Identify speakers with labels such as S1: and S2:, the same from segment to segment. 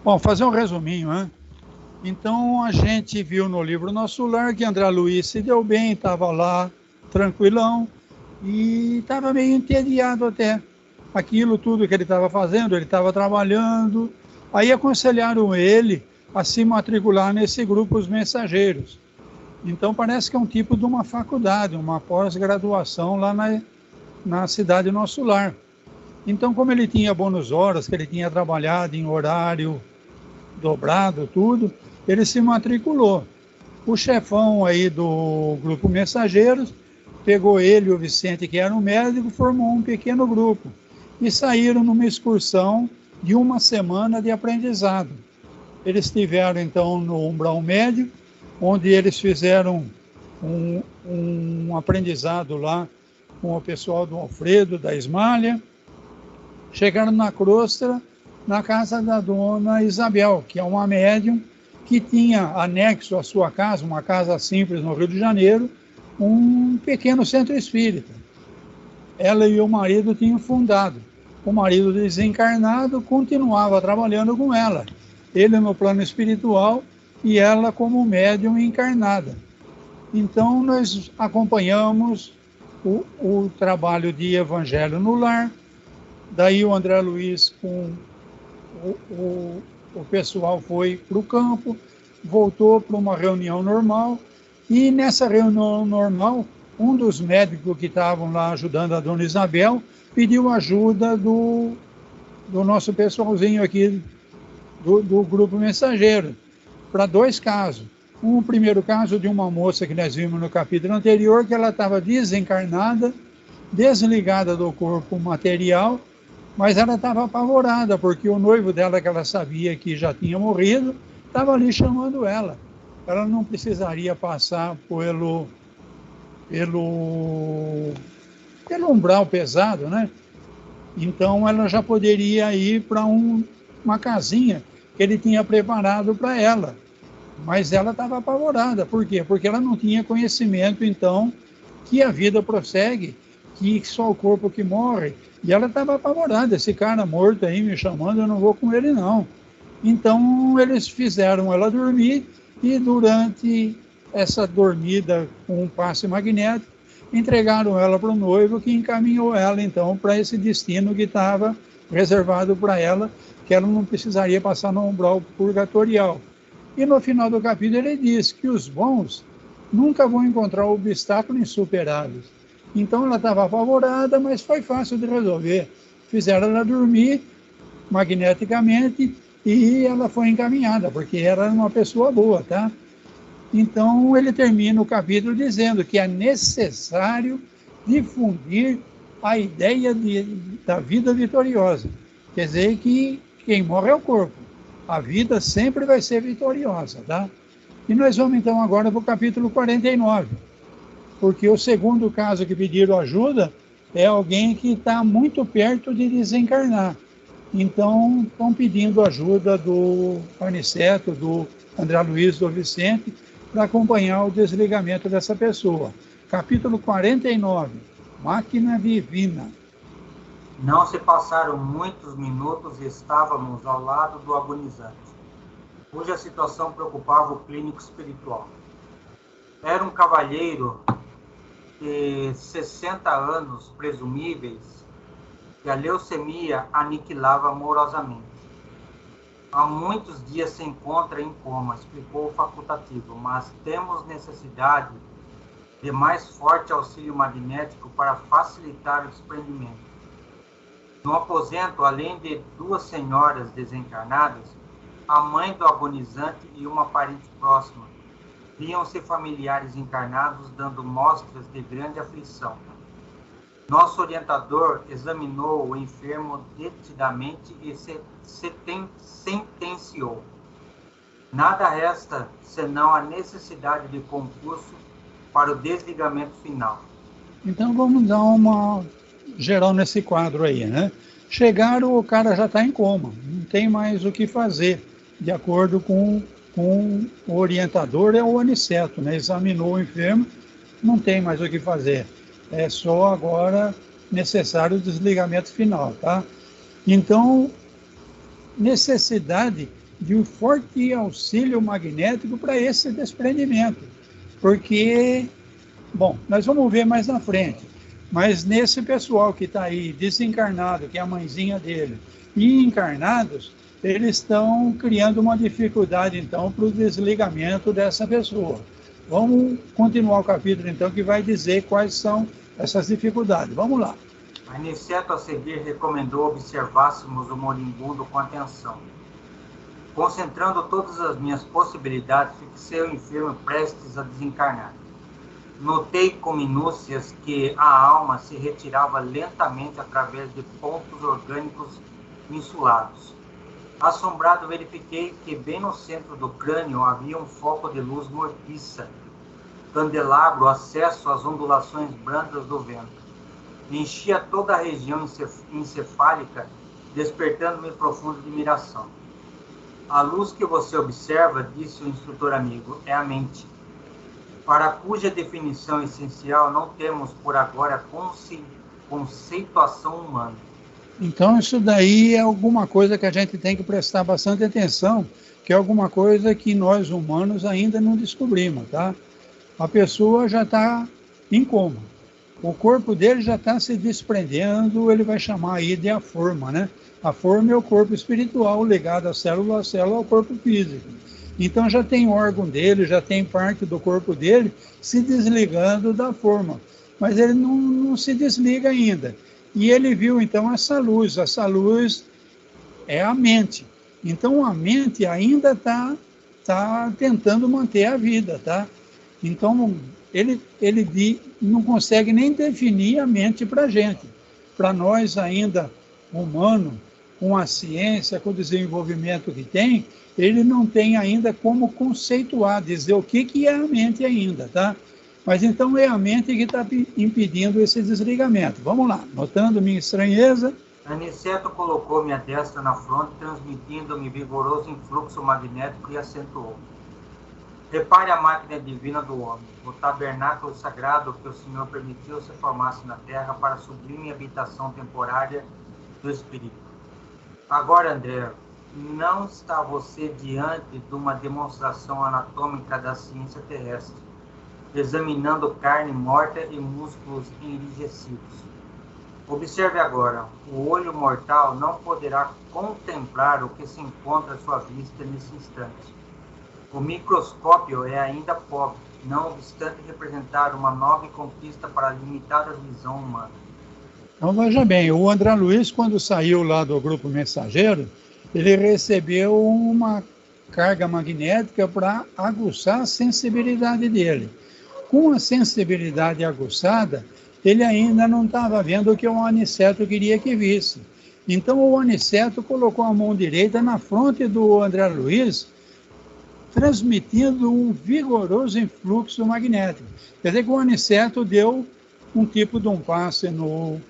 S1: Bom, fazer um resuminho, né? Então, a gente viu no livro Nosso Lar que André Luiz se deu bem, estava lá tranquilão e estava meio entediado até. Aquilo tudo que ele estava fazendo, ele estava trabalhando. Aí aconselharam ele a se matricular nesse grupo Os Mensageiros. Então, parece que é um tipo de uma faculdade, uma pós-graduação lá na cidade Nosso Lar. Então, como ele tinha bônus horas, que ele tinha trabalhado em horário dobrado, tudo, ele se matriculou. O chefão aí do grupo Mensageiros pegou ele e o Vicente, que era um médico, formou um pequeno grupo e saíram numa excursão de uma semana de aprendizado. Eles estiveram então no Umbral Médio, onde eles fizeram um aprendizado lá com o pessoal do Alfredo, da Esmalha. Chegaram na crosta, na casa da dona Isabel, que é uma médium que tinha anexo à sua casa, uma casa simples no Rio de Janeiro, um pequeno centro espírita. Ela e o marido tinham fundado. O marido desencarnado continuava trabalhando com ela, ele no plano espiritual e ela como médium encarnada. Então nós acompanhamos o trabalho de Evangelho no Lar. Daí o André Luiz com o pessoal foi para o campo, voltou para uma reunião normal, e nessa reunião normal, um dos médicos que estavam lá ajudando a dona Isabel pediu ajuda do nosso pessoalzinho aqui, do grupo Mensageiro, para dois casos. Um primeiro caso de uma moça que nós vimos no capítulo anterior, que ela estava desencarnada, desligada do corpo material, mas ela estava apavorada, porque o noivo dela, que ela sabia que já tinha morrido, estava ali chamando ela. Ela não precisaria passar pelo umbral pesado, né? Então ela já poderia ir para uma casinha que ele tinha preparado para ela. Mas ela estava apavorada. Por quê? Porque ela não tinha conhecimento, então, que a vida prossegue, que só o corpo que morre. E ela estava apavorada, esse cara morto aí me chamando, eu não vou com ele não. Então eles fizeram ela dormir e durante essa dormida com um passe magnético, entregaram ela para o noivo, que encaminhou ela então para esse destino que estava reservado para ela, que ela não precisaria passar no umbral purgatorial. E no final do capítulo ele diz que os bons nunca vão encontrar obstáculos insuperáveis. Então ela estava apavorada, mas foi fácil de resolver. Fizeram ela dormir magneticamente e ela foi encaminhada, porque era uma pessoa boa, tá? Então ele termina o capítulo dizendo que é necessário difundir a ideia da vida vitoriosa. Quer dizer que quem morre é o corpo. A vida sempre vai ser vitoriosa, tá? E nós vamos então agora para o capítulo 49. Porque o segundo caso que pediram ajuda é alguém que está muito perto de desencarnar. Então, estão pedindo ajuda do Aniceto, do André Luiz, do Vicente, para acompanhar o desligamento dessa pessoa. Capítulo 49, Máquina Divina.
S2: Não se passaram muitos minutos e estávamos ao lado do agonizante, cuja situação preocupava o clínico espiritual. Era um cavalheiro de 60 anos presumíveis, que a leucemia aniquilava amorosamente. Há muitos dias se encontra em coma, explicou o facultativo, mas temos necessidade de mais forte auxílio magnético para facilitar o desprendimento. No aposento, além de duas senhoras desencarnadas, a mãe do agonizante e uma parente próxima, viam-se familiares encarnados dando mostras de grande aflição. Nosso orientador examinou o enfermo detidamente e sentenciou: nada resta senão a necessidade de concurso para o desligamento final.
S1: Então vamos dar uma geral nesse quadro aí, né? Chegaram, o cara já está em coma, não tem mais o que fazer, de acordo com o orientador, é o Aniceto, né? Examinou o enfermo, não tem mais o que fazer. É só agora necessário o desligamento final, tá? Então, necessidade de um forte auxílio magnético para esse desprendimento. Porque, bom, nós vamos ver mais na frente, mas nesse pessoal que está aí desencarnado, que é a mãezinha dele, e encarnados, eles estão criando uma dificuldade, então, para o desligamento dessa pessoa. Vamos continuar o capítulo, então, que vai dizer quais são essas dificuldades. Vamos lá.
S2: Aniceto, a seguir, recomendou observássemos o moribundo com atenção. Concentrando todas as minhas possibilidades, fixei o enfermo prestes a desencarnar. Notei com minúcias que a alma se retirava lentamente através de pontos orgânicos insulados. Assombrado, verifiquei que bem no centro do crânio havia um foco de luz mortiça, candelabro, acesso às ondulações brandas do vento. Enchia toda a região encefálica, despertando-me profunda admiração. A luz que você observa, disse o instrutor amigo, é a mente, para cuja definição essencial não temos por agora conceituação humana.
S1: Então isso daí é alguma coisa que a gente tem que prestar bastante atenção, que é alguma coisa que nós humanos ainda não descobrimos, tá? A pessoa já está em coma, o corpo dele já está se desprendendo, ele vai chamar aí de a forma, né? A forma é o corpo espiritual ligado à célula ao corpo físico. Então já tem órgão dele, já tem parte do corpo dele se desligando da forma. Mas ele não se desliga ainda. E ele viu então essa luz é a mente. Então a mente ainda está tentando manter a vida, tá? Então ele não consegue nem definir a mente para a gente. Para nós ainda humanos, com a ciência, com o desenvolvimento que tem, ele não tem ainda como conceituar, dizer o que é a mente ainda, tá? Mas então é a mente que está impedindo esse desligamento. Vamos lá, notando minha estranheza.
S2: Aniceto colocou minha destra na fronte, transmitindo-me vigoroso influxo magnético e acentuou. Repare a máquina divina do homem, o tabernáculo sagrado que o Senhor permitiu se formasse na terra para a sublime habitação temporária do Espírito. Agora, André, não está você diante de uma demonstração anatômica da ciência terrestre, examinando carne morta e músculos enrijecidos. Observe agora, o olho mortal não poderá contemplar o que se encontra à sua vista nesse instante. O microscópio é ainda pobre, não obstante representar uma nova conquista para a limitada visão humana.
S1: Então veja bem, o André Luiz, quando saiu lá do grupo mensageiro, ele recebeu uma carga magnética para aguçar a sensibilidade dele. Com a sensibilidade aguçada, ele ainda não estava vendo o que o Aniceto queria que visse. Então o Aniceto colocou a mão direita na fronte do André Luiz, transmitindo um vigoroso influxo magnético. Quer dizer que o Aniceto deu um tipo de um passe no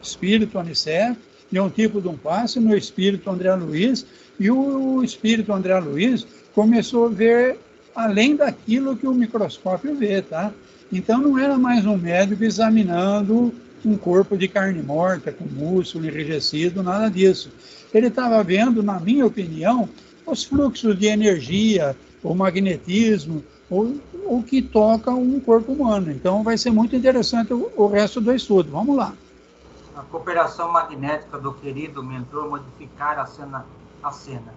S1: espírito Aniceto, deu um tipo de um passe no espírito André Luiz, e o espírito André Luiz começou a ver além daquilo que o microscópio vê, tá? Então não era mais um médico examinando um corpo de carne morta, com músculo enrijecido, nada disso. Ele estava vendo, na minha opinião, os fluxos de energia, o magnetismo, o que toca um corpo humano. Então vai ser muito interessante o resto do estudo. Vamos lá.
S2: A cooperação magnética do querido mentor modificar a cena.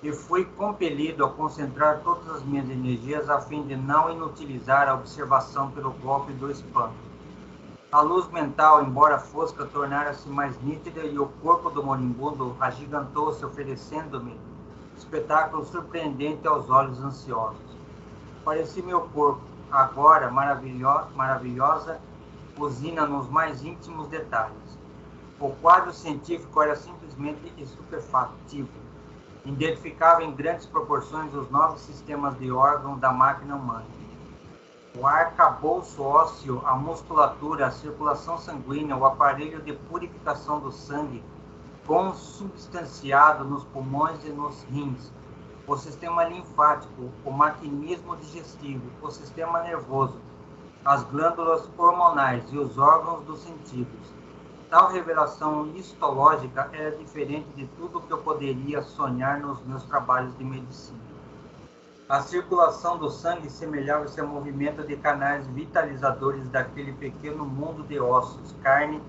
S2: E fui compelido a concentrar todas as minhas energias a fim de não inutilizar a observação pelo golpe do espanto. A luz mental, embora fosca, tornara-se mais nítida e o corpo do moribundo agigantou-se, oferecendo-me espetáculo surpreendente aos olhos ansiosos. Parecia meu corpo, agora maravilhosa, usina nos mais íntimos detalhes. O quadro científico era simplesmente estupefativo. Identificava em grandes proporções os novos sistemas de órgão da máquina humana. O arcabouço ósseo, a musculatura, a circulação sanguínea, o aparelho de purificação do sangue, consubstanciado nos pulmões e nos rins, o sistema linfático, o maquinismo digestivo, o sistema nervoso, as glândulas hormonais e os órgãos dos sentidos. Tal revelação histológica era diferente de tudo que eu poderia sonhar nos meus trabalhos de medicina. A circulação do sangue semelhava-se ao movimento de canais vitalizadores daquele pequeno mundo de ossos, carne,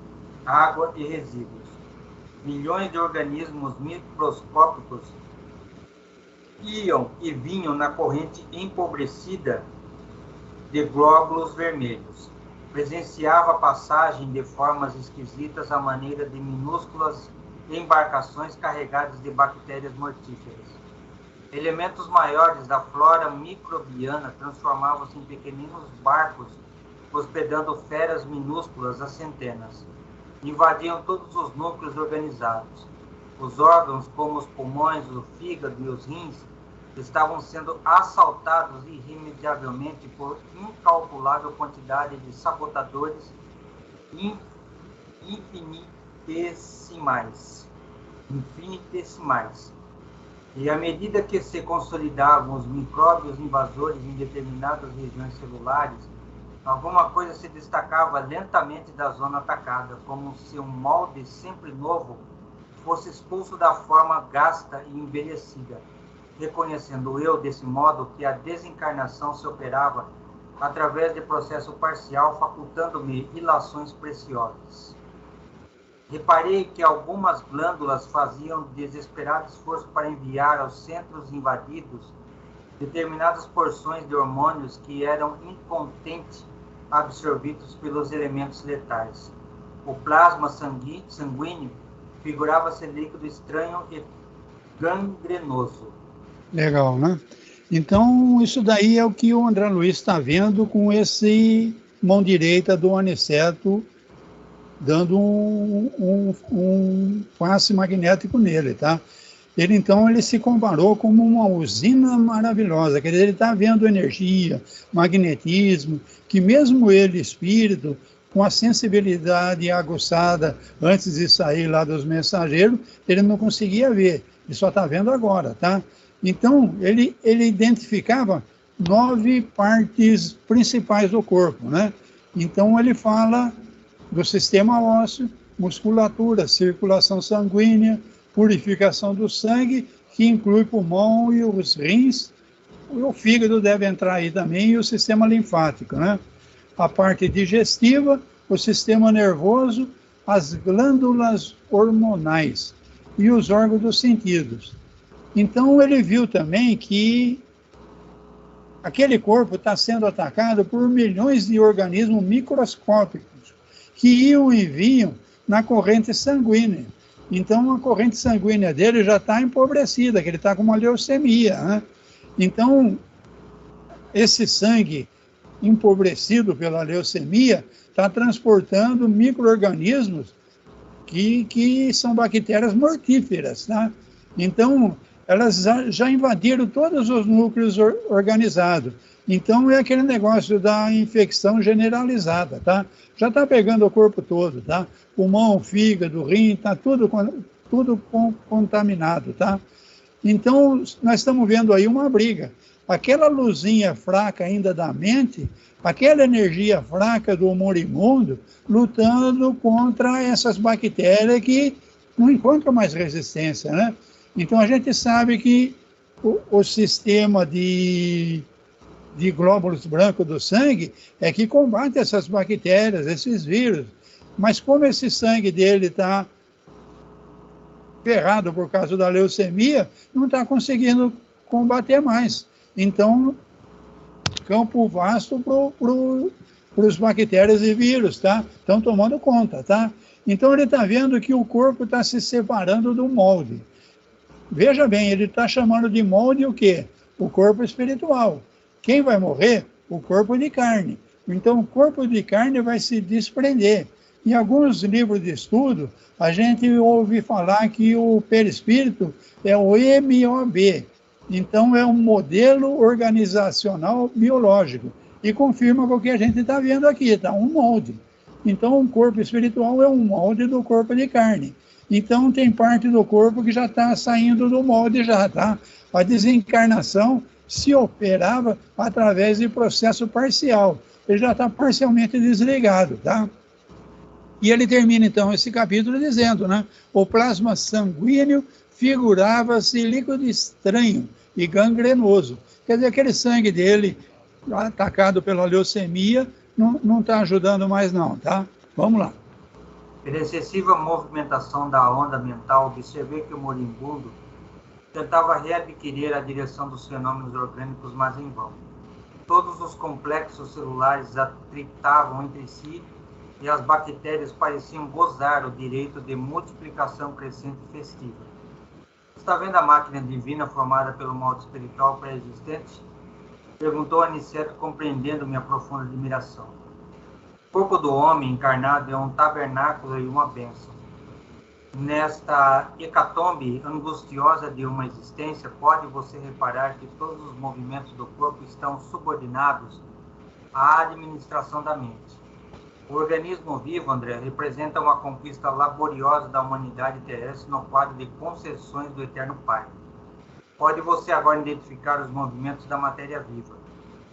S2: água e resíduos. Milhões de organismos microscópicos iam e vinham na corrente empobrecida de glóbulos vermelhos. Presenciava a passagem de formas esquisitas à maneira de minúsculas embarcações carregadas de bactérias mortíferas. Elementos maiores da flora microbiana transformavam-se em pequeninos barcos, hospedando feras minúsculas a centenas. Invadiam todos os núcleos organizados. Os órgãos, como os pulmões, o fígado e os rins, estavam sendo assaltados irremediavelmente por incalculável quantidade de sabotadores infinitesimais. E à medida que se consolidavam os micróbios invasores em determinadas regiões celulares, alguma coisa se destacava lentamente da zona atacada, como se um molde sempre novo fosse expulso da forma gasta e envelhecida, reconhecendo eu, desse modo, que a desencarnação se operava através de processo parcial, facultando-me ilações preciosas. Reparei que algumas glândulas faziam desesperado esforço para enviar aos centros invadidos determinadas porções de hormônios que eram incontente absorvidos pelos elementos letais. O plasma sanguíneo figurava-se líquido estranho e gangrenoso.
S1: Legal, né? Então, isso daí é o que o André Luiz está vendo com esse mão direita do Aniceto, dando um passe magnético nele, tá? Ele se comparou como uma usina maravilhosa, quer dizer, ele está vendo energia, magnetismo, que mesmo ele, espírito, com a sensibilidade aguçada antes de sair lá dos mensageiros, ele não conseguia ver, ele só está vendo agora, tá? Então, ele identificava 9 partes principais do corpo, né? Então, ele fala do sistema ósseo, musculatura, circulação sanguínea, purificação do sangue, que inclui pulmão e os rins, o fígado deve entrar aí também, e o sistema linfático, né? A parte digestiva, o sistema nervoso, as glândulas hormonais e os órgãos dos sentidos. Então, ele viu também que aquele corpo está sendo atacado por milhões de organismos microscópicos que iam e vinham na corrente sanguínea. Então, a corrente sanguínea dele já está empobrecida, que ele está com uma leucemia, né? Então, esse sangue empobrecido pela leucemia está transportando micro-organismos que são bactérias mortíferas, tá? Então, elas já invadiram todos os núcleos organizados. Então, é aquele negócio da infecção generalizada, tá? Já está pegando o corpo todo, tá? Pulmão, fígado, rim, está tudo contaminado, tá? Então, nós estamos vendo aí uma briga. Aquela luzinha fraca ainda da mente, aquela energia fraca do moribundo, lutando contra essas bactérias que não encontram mais resistência, né? Então, a gente sabe que o sistema de glóbulos brancos do sangue é que combate essas bactérias, esses vírus. Mas como esse sangue dele está ferrado por causa da leucemia, não está conseguindo combater mais. Então, campo vasto para os bactérias e vírus, tá? Estão tomando conta, tá? Então, ele está vendo que o corpo está se separando do molde. Veja bem, ele está chamando de molde o quê? O corpo espiritual. Quem vai morrer? O corpo de carne. Então, o corpo de carne vai se desprender. Em alguns livros de estudo, a gente ouve falar que o perispírito é o MOB. Então, é um modelo organizacional biológico. E confirma com o que a gente está vendo aqui, tá? Um molde. Então, o corpo espiritual é um molde do corpo de carne. Então, tem parte do corpo que já está saindo do molde já, tá? A desencarnação se operava através de processo parcial. Ele já está parcialmente desligado, tá? E ele termina, então, esse capítulo dizendo, né? O plasma sanguíneo figurava-se líquido estranho e gangrenoso. Quer dizer, aquele sangue dele, atacado pela leucemia, não está ajudando mais não, tá? Vamos lá.
S2: Pela excessiva movimentação da onda mental, observei que o moribundo tentava readquirir a direção dos fenômenos orgânicos, mas em vão. Todos os complexos celulares atritavam entre si e as bactérias pareciam gozar o direito de multiplicação crescente e festiva. Está vendo a máquina divina formada pelo modo espiritual pré-existente? Perguntou Aniceto, compreendendo minha profunda admiração. O corpo do homem encarnado é um tabernáculo e uma bênção. Nesta hecatombe angustiosa de uma existência, pode você reparar que todos os movimentos do corpo estão subordinados à administração da mente. O organismo vivo, André, representa uma conquista laboriosa da humanidade terrestre no quadro de concessões do Eterno Pai. Pode você agora identificar os movimentos da matéria viva.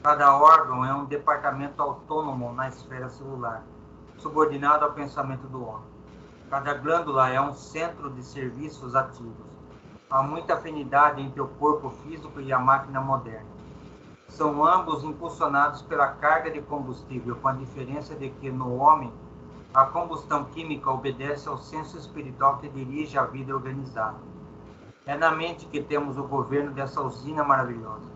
S2: Cada órgão é um departamento autônomo na esfera celular, subordinado ao pensamento do homem. Cada glândula é um centro de serviços ativos. Há muita afinidade entre o corpo físico e a máquina moderna. São ambos impulsionados pela carga de combustível, com a diferença de que, no homem, a combustão química obedece ao senso espiritual que dirige a vida organizada. É na mente que temos o governo dessa usina maravilhosa.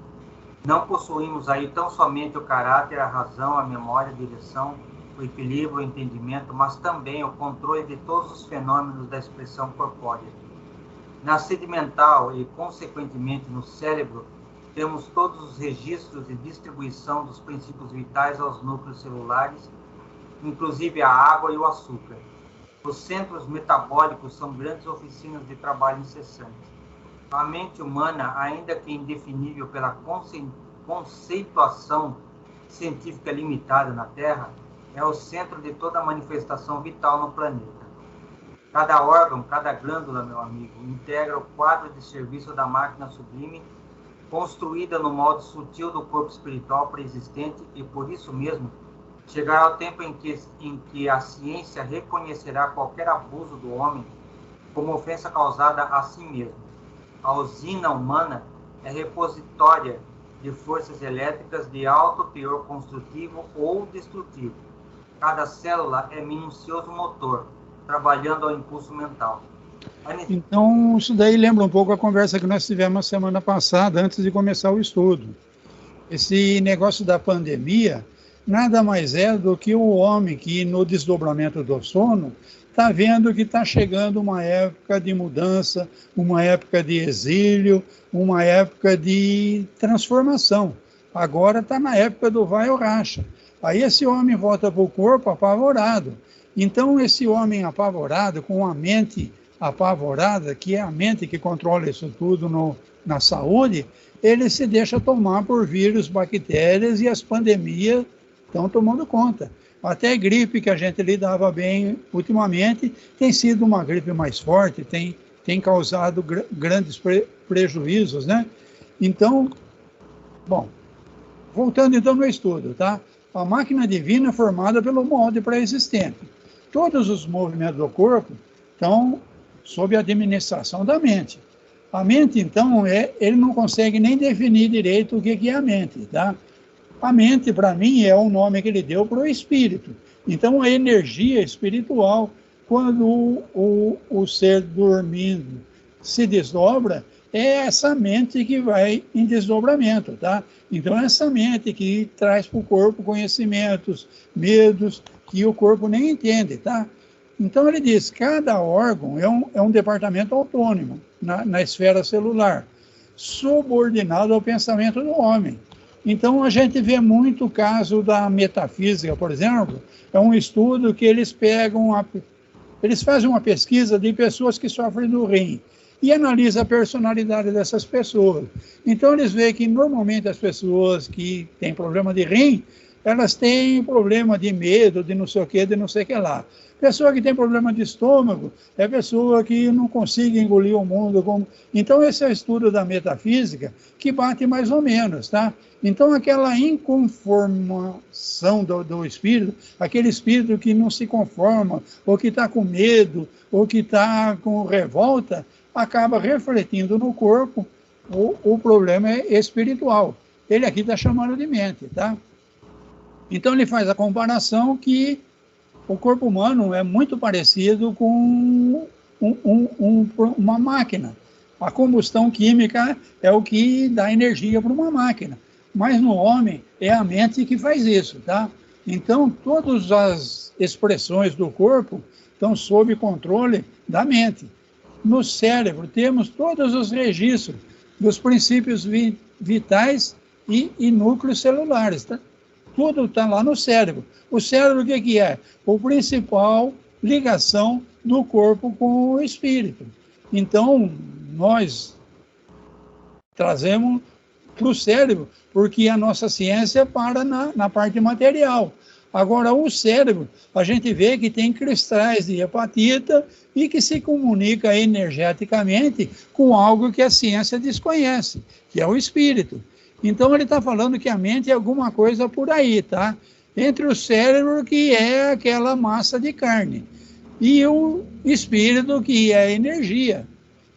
S2: Não possuímos aí tão somente o caráter, a razão, a memória, a direção, o equilíbrio, o entendimento, mas também o controle de todos os fenômenos da expressão corpórea. Na sede mental e, consequentemente, no cérebro, temos todos os registros de distribuição dos princípios vitais aos núcleos celulares, inclusive a água e o açúcar. Os centros metabólicos são grandes oficinas de trabalho incessante. A mente humana, ainda que indefinível pela conceituação científica limitada na Terra, é o centro de toda a manifestação vital no planeta. Cada órgão, cada glândula, meu amigo, integra o quadro de serviço da máquina sublime, construída no modo sutil do corpo espiritual pré-existente, e por isso mesmo chegará o tempo em que a ciência reconhecerá qualquer abuso do homem como ofensa causada a si mesmo. A usina humana é repositória de forças elétricas de alto teor construtivo ou destrutivo. Cada célula é minucioso motor, trabalhando ao impulso mental.
S1: Então, isso daí lembra um pouco a conversa que nós tivemos a semana passada, antes de começar o estudo. Esse negócio da pandemia nada mais é do que o homem que, no desdobramento do sono, está vendo que está chegando uma época de mudança, uma época de exílio, uma época de transformação. Agora está na época do vai ou racha. Aí esse homem volta para o corpo apavorado. Então, esse homem apavorado, com a mente apavorada, que é a mente que controla isso tudo na saúde, ele se deixa tomar por vírus, bactérias, e as pandemias estão tomando conta. Até a gripe, que a gente lidava bem ultimamente, tem sido uma gripe mais forte, tem causado grandes prejuízos, né? Então, bom, voltando então no estudo, tá? A máquina divina é formada pelo molde pré-existente. Todos os movimentos do corpo estão sob a administração da mente. A mente, então, ele não consegue nem definir direito o que é a mente, tá? A mente, para mim, é o nome que ele deu para o espírito. Então, a energia espiritual, quando o ser dormindo se desdobra, é essa mente que vai em desdobramento, tá? Então, é essa mente que traz para o corpo conhecimentos, medos, que o corpo nem entende, tá? Então, ele diz, cada órgão é um departamento autônomo na esfera celular, subordinado ao pensamento do homem. Então, a gente vê muito o caso da metafísica, por exemplo, é um estudo que eles fazem uma pesquisa de pessoas que sofrem do rim e analisa a personalidade dessas pessoas. Então, eles veem que, normalmente, as pessoas que têm problema de rim, elas têm problema de medo, de não sei o que, de não sei o que lá. Pessoa que tem problema de estômago é pessoa que não consegue engolir o mundo. Então, esse é o estudo da metafísica que bate mais ou menos, tá? Então, aquela inconformação do espírito, aquele espírito que não se conforma, ou que está com medo, ou que está com revolta, acaba refletindo no corpo. O problema é espiritual. Ele aqui está chamando de mente, tá? Então, ele faz a comparação que o corpo humano é muito parecido com uma máquina. A combustão química é o que dá energia para uma máquina. Mas no homem é a mente que faz isso, tá? Então, todas as expressões do corpo estão sob controle da mente. No cérebro, temos todos os registros dos princípios vitais e núcleos celulares, tá? Tudo está lá no cérebro. O cérebro, o que é? O principal ligação do corpo com o espírito. Então, nós trazemos para o cérebro, porque a nossa ciência para na parte material. Agora, o cérebro, a gente vê que tem cristais de hepatita e que se comunica energeticamente com algo que a ciência desconhece, que é o espírito. Então, ele está falando que a mente é alguma coisa por aí, tá? Entre o cérebro, que é aquela massa de carne, e o espírito, que é a energia.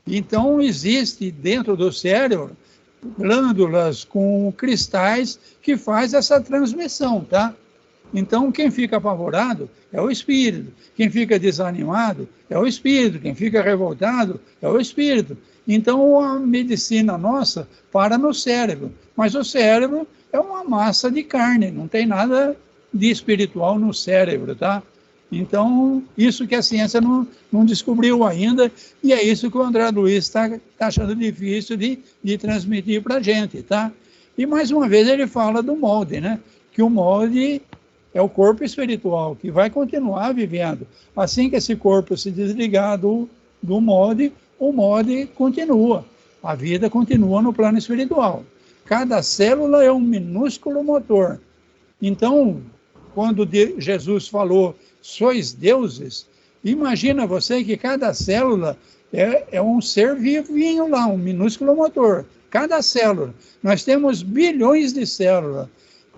S1: Então, existe dentro do cérebro glândulas com cristais que faz essa transmissão, tá? Então, quem fica apavorado é o espírito. Quem fica desanimado é o espírito. Quem fica revoltado é o espírito. Então, a medicina nossa para no cérebro. Mas o cérebro é uma massa de carne, não tem nada de espiritual no cérebro, tá? Então, isso que a ciência não descobriu ainda, e é isso que o André Luiz está achando difícil de transmitir para a gente, tá? E, mais uma vez, ele fala do molde, né? Que o molde é o corpo espiritual, que vai continuar vivendo. Assim que esse corpo se desligar do molde, o molde continua. A vida continua no plano espiritual. Cada célula é um minúsculo motor. Então, quando Jesus falou, sois deuses, imagina você que cada célula é um ser vivinho lá, um minúsculo motor. Cada célula. Nós temos bilhões de células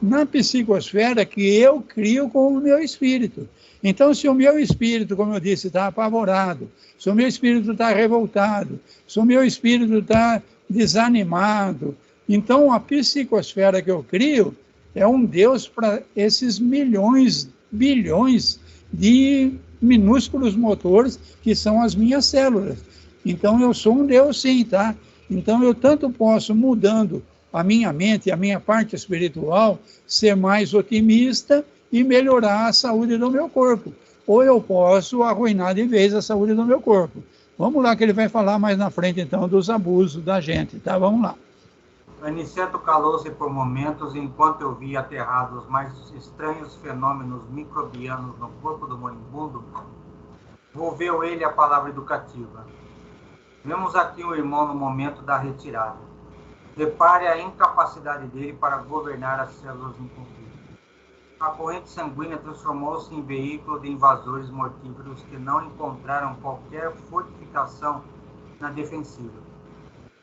S1: na psicosfera que eu crio com o meu espírito. Então, se o meu espírito, como eu disse, está apavorado, se o meu espírito está revoltado, se o meu espírito está desanimado, então a psicosfera que eu crio é um Deus para esses milhões, bilhões de minúsculos motores que são as minhas células. Então, eu sou um Deus sim, tá? Então, eu tanto posso, mudando a minha mente, a minha parte espiritual, ser mais otimista e melhorar a saúde do meu corpo. Ou eu posso arruinar de vez a saúde do meu corpo. Vamos lá, que ele vai falar mais na frente, então, dos abusos da gente, tá? Vamos lá.
S2: Aniceto calou-se por momentos enquanto eu via aterrados os mais estranhos fenômenos microbianos no corpo do moribundo. Volveu ele a palavra educativa. Vemos aqui o irmão no momento da retirada. Repare a incapacidade dele para governar as células em conflito. A corrente sanguínea transformou-se em veículo de invasores mortíferos que não encontraram qualquer fortificação na defensiva.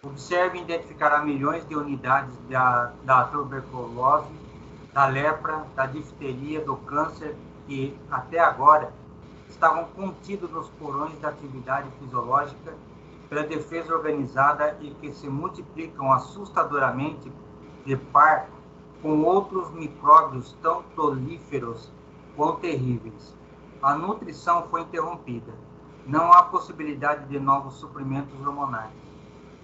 S2: Observe e identificará milhões de unidades da tuberculose, da lepra, da difteria, do câncer, que até agora estavam contidos nos porões da atividade fisiológica pela defesa organizada e que se multiplicam assustadoramente de par com outros micróbios tão prolíferos quanto terríveis. A nutrição foi interrompida. Não há possibilidade de novos suprimentos hormonais.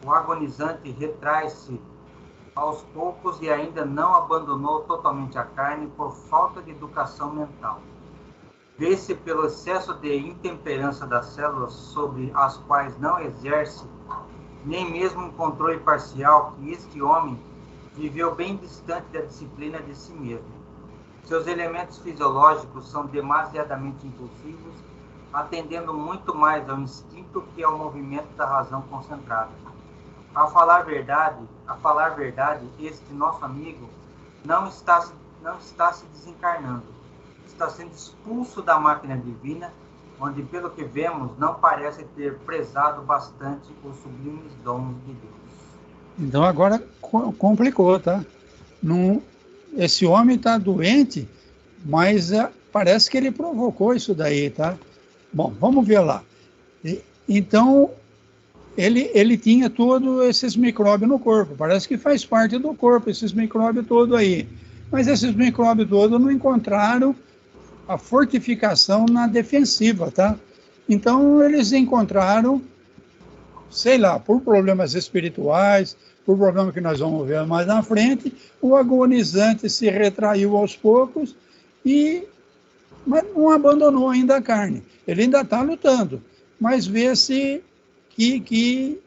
S2: O agonizante retrai-se aos poucos e ainda não abandonou totalmente a carne por falta de educação mental. Vê-se pelo excesso de intemperança das células sobre as quais não exerce nem mesmo um controle parcial que este homem viveu bem distante da disciplina de si mesmo. Seus elementos fisiológicos são demasiadamente impulsivos, atendendo muito mais ao instinto que ao movimento da razão concentrada. A falar verdade, este nosso amigo não está não está se desencarnando. Está sendo expulso da máquina divina, onde, pelo que vemos, não parece ter prezado bastante os sublimes dons de Deus.
S1: Então agora complicou, tá? Não, esse homem está doente, mas parece que ele provocou isso daí, tá? Bom, vamos ver lá. Então, ele tinha todos esses micróbios no corpo. Parece que faz parte do corpo, esses micróbios todos aí. Mas esses micróbios todos não encontraram a fortificação na defensiva, tá? Então, eles encontraram, sei lá, por problemas espirituais, por problema que nós vamos ver mais na frente, o agonizante se retraiu aos poucos, mas não abandonou ainda a carne. Ele ainda está lutando, mas vê-se que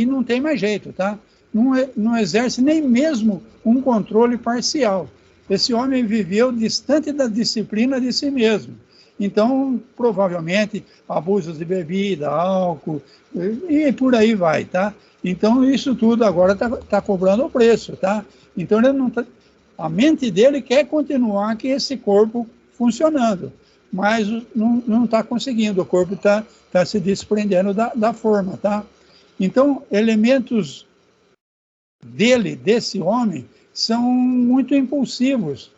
S1: não tem mais jeito, tá? Não exerce nem mesmo um controle parcial. Esse homem viveu distante da disciplina de si mesmo. Então, provavelmente, abusos de bebida, álcool, e por aí vai, tá? Então, isso tudo agora está cobrando o preço, tá? Então, ele não tá, a mente dele quer continuar com esse corpo funcionando, mas não está conseguindo, o corpo está se desprendendo da forma, tá? Então, elementos desse homem, são muito impulsivos.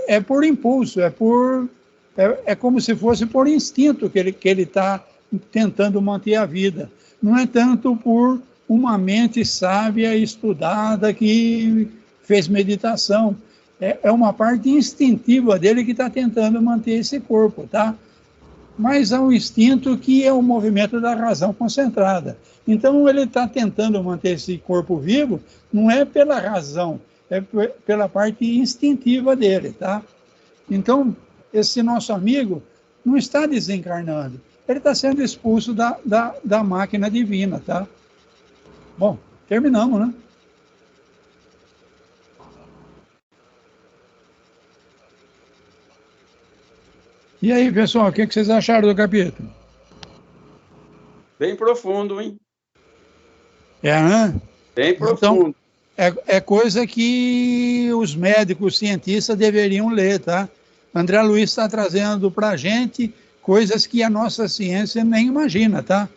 S1: É por impulso, é como se fosse por instinto que ele está tentando manter a vida. Não é tanto por uma mente sábia, estudada, que fez meditação. É uma parte instintiva dele que está tentando manter esse corpo, tá? Mas há um instinto que é o movimento da razão concentrada. Então, ele está tentando manter esse corpo vivo, não é pela razão, é pela parte instintiva dele, tá? Então, esse nosso amigo não está desencarnando, ele está sendo expulso da máquina divina, tá? Bom, terminamos, né? E aí, pessoal, o que vocês acharam do capítulo?
S3: Bem profundo, hein?
S1: Né?
S3: Bem profundo.
S1: Então, é coisa que os médicos, cientistas deveriam ler, tá? André Luiz está trazendo para a gente coisas que a nossa ciência nem imagina, tá?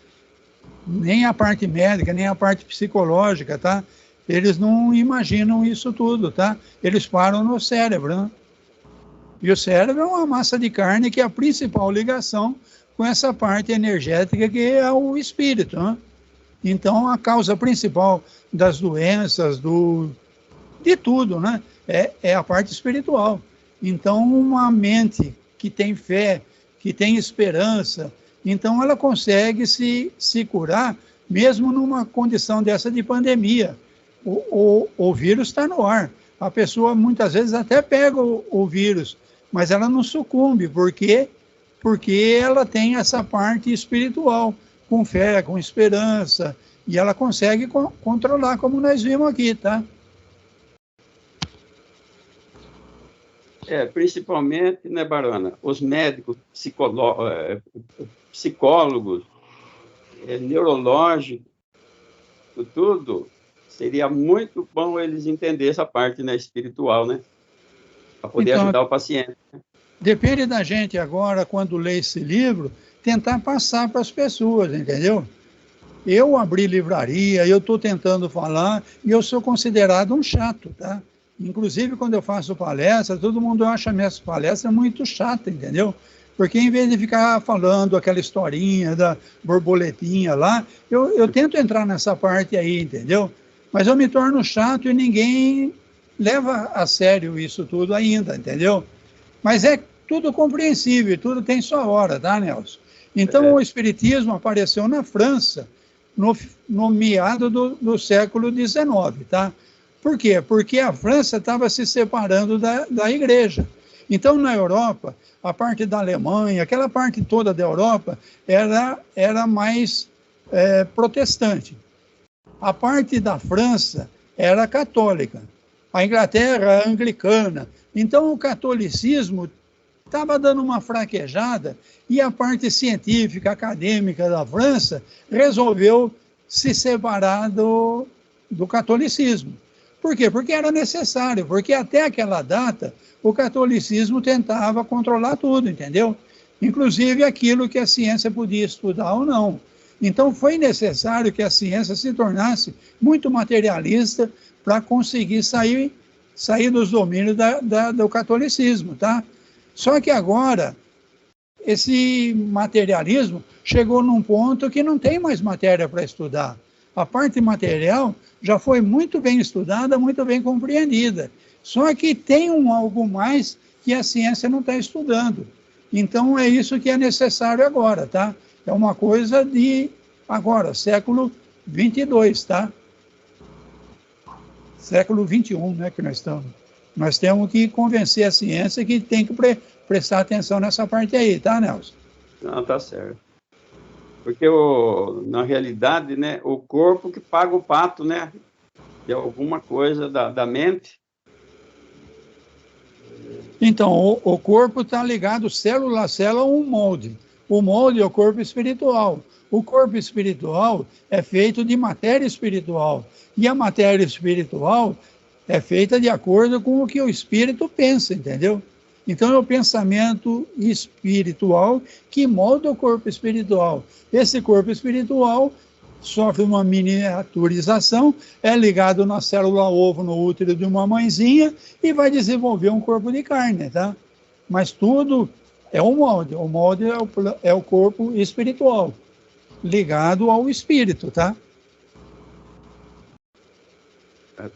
S1: Nem a parte médica, nem a parte psicológica, tá? Eles não imaginam isso tudo, tá? Eles param no cérebro, né? E o cérebro é uma massa de carne que é a principal ligação com essa parte energética que é o espírito, né? Então, a causa principal das doenças, de tudo, né? É a parte espiritual. Então, uma mente que tem fé, que tem esperança, então ela consegue se curar, mesmo numa condição dessa de pandemia. O vírus está no ar. A pessoa, muitas vezes, até pega o vírus, mas ela não sucumbe. Por quê? Porque ela tem essa parte espiritual, com fé, com esperança, e ela consegue controlar, como nós vimos aqui, tá?
S3: Principalmente, né, Barona, os médicos, psicólogos, neurológicos, tudo, seria muito bom eles entenderem essa parte, né, espiritual, né? Para poder ajudar o paciente.
S1: Depende da gente agora, quando lê esse livro, tentar passar para as pessoas, entendeu? Eu abri livraria, eu estou tentando falar, e eu sou considerado um chato, tá? Inclusive, quando eu faço palestra, todo mundo acha minhas palestras muito chatas, entendeu? Porque em vez de ficar falando aquela historinha da borboletinha lá, eu tento entrar nessa parte aí, entendeu? Mas eu me torno chato e ninguém leva a sério isso tudo ainda, entendeu? Mas é tudo compreensível, tudo tem sua hora, tá, Nelson? Então, o Espiritismo apareceu na França no meado do século XIX, tá? Por quê? Porque a França estava se separando da igreja. Então, na Europa, a parte da Alemanha, aquela parte toda da Europa, era mais protestante. A parte da França era católica. A Inglaterra, anglicana. Então, o catolicismo estava dando uma fraquejada e a parte científica, acadêmica da França resolveu se separar do catolicismo. Por quê? Porque era necessário, porque até aquela data o catolicismo tentava controlar tudo, entendeu? Inclusive aquilo que a ciência podia estudar ou não. Então foi necessário que a ciência se tornasse muito materialista para conseguir sair dos domínios do catolicismo, tá? Só que agora esse materialismo chegou num ponto que não tem mais matéria para estudar. A parte material já foi muito bem estudada, muito bem compreendida. Só que tem algo mais que a ciência não está estudando. Então é isso que é necessário agora, tá? É uma coisa de agora, século 22, tá? Século 21, né, que nós estamos. Nós temos que convencer a ciência que tem que prestar atenção nessa parte aí, tá, Nelson?
S3: Não, tá certo. Porque, na realidade, né, o corpo que paga o pato, né, de alguma coisa da mente.
S1: Então, o corpo está ligado célula a célula a um molde. O molde é o corpo espiritual. O corpo espiritual é feito de matéria espiritual. E a matéria espiritual é feita de acordo com o que o espírito pensa, entendeu? Então é o pensamento espiritual que molda o corpo espiritual. Esse corpo espiritual sofre uma miniaturização, é ligado na célula ovo no útero de uma mãezinha e vai desenvolver um corpo de carne, tá? Mas tudo é o molde é o corpo espiritual, ligado ao espírito, tá?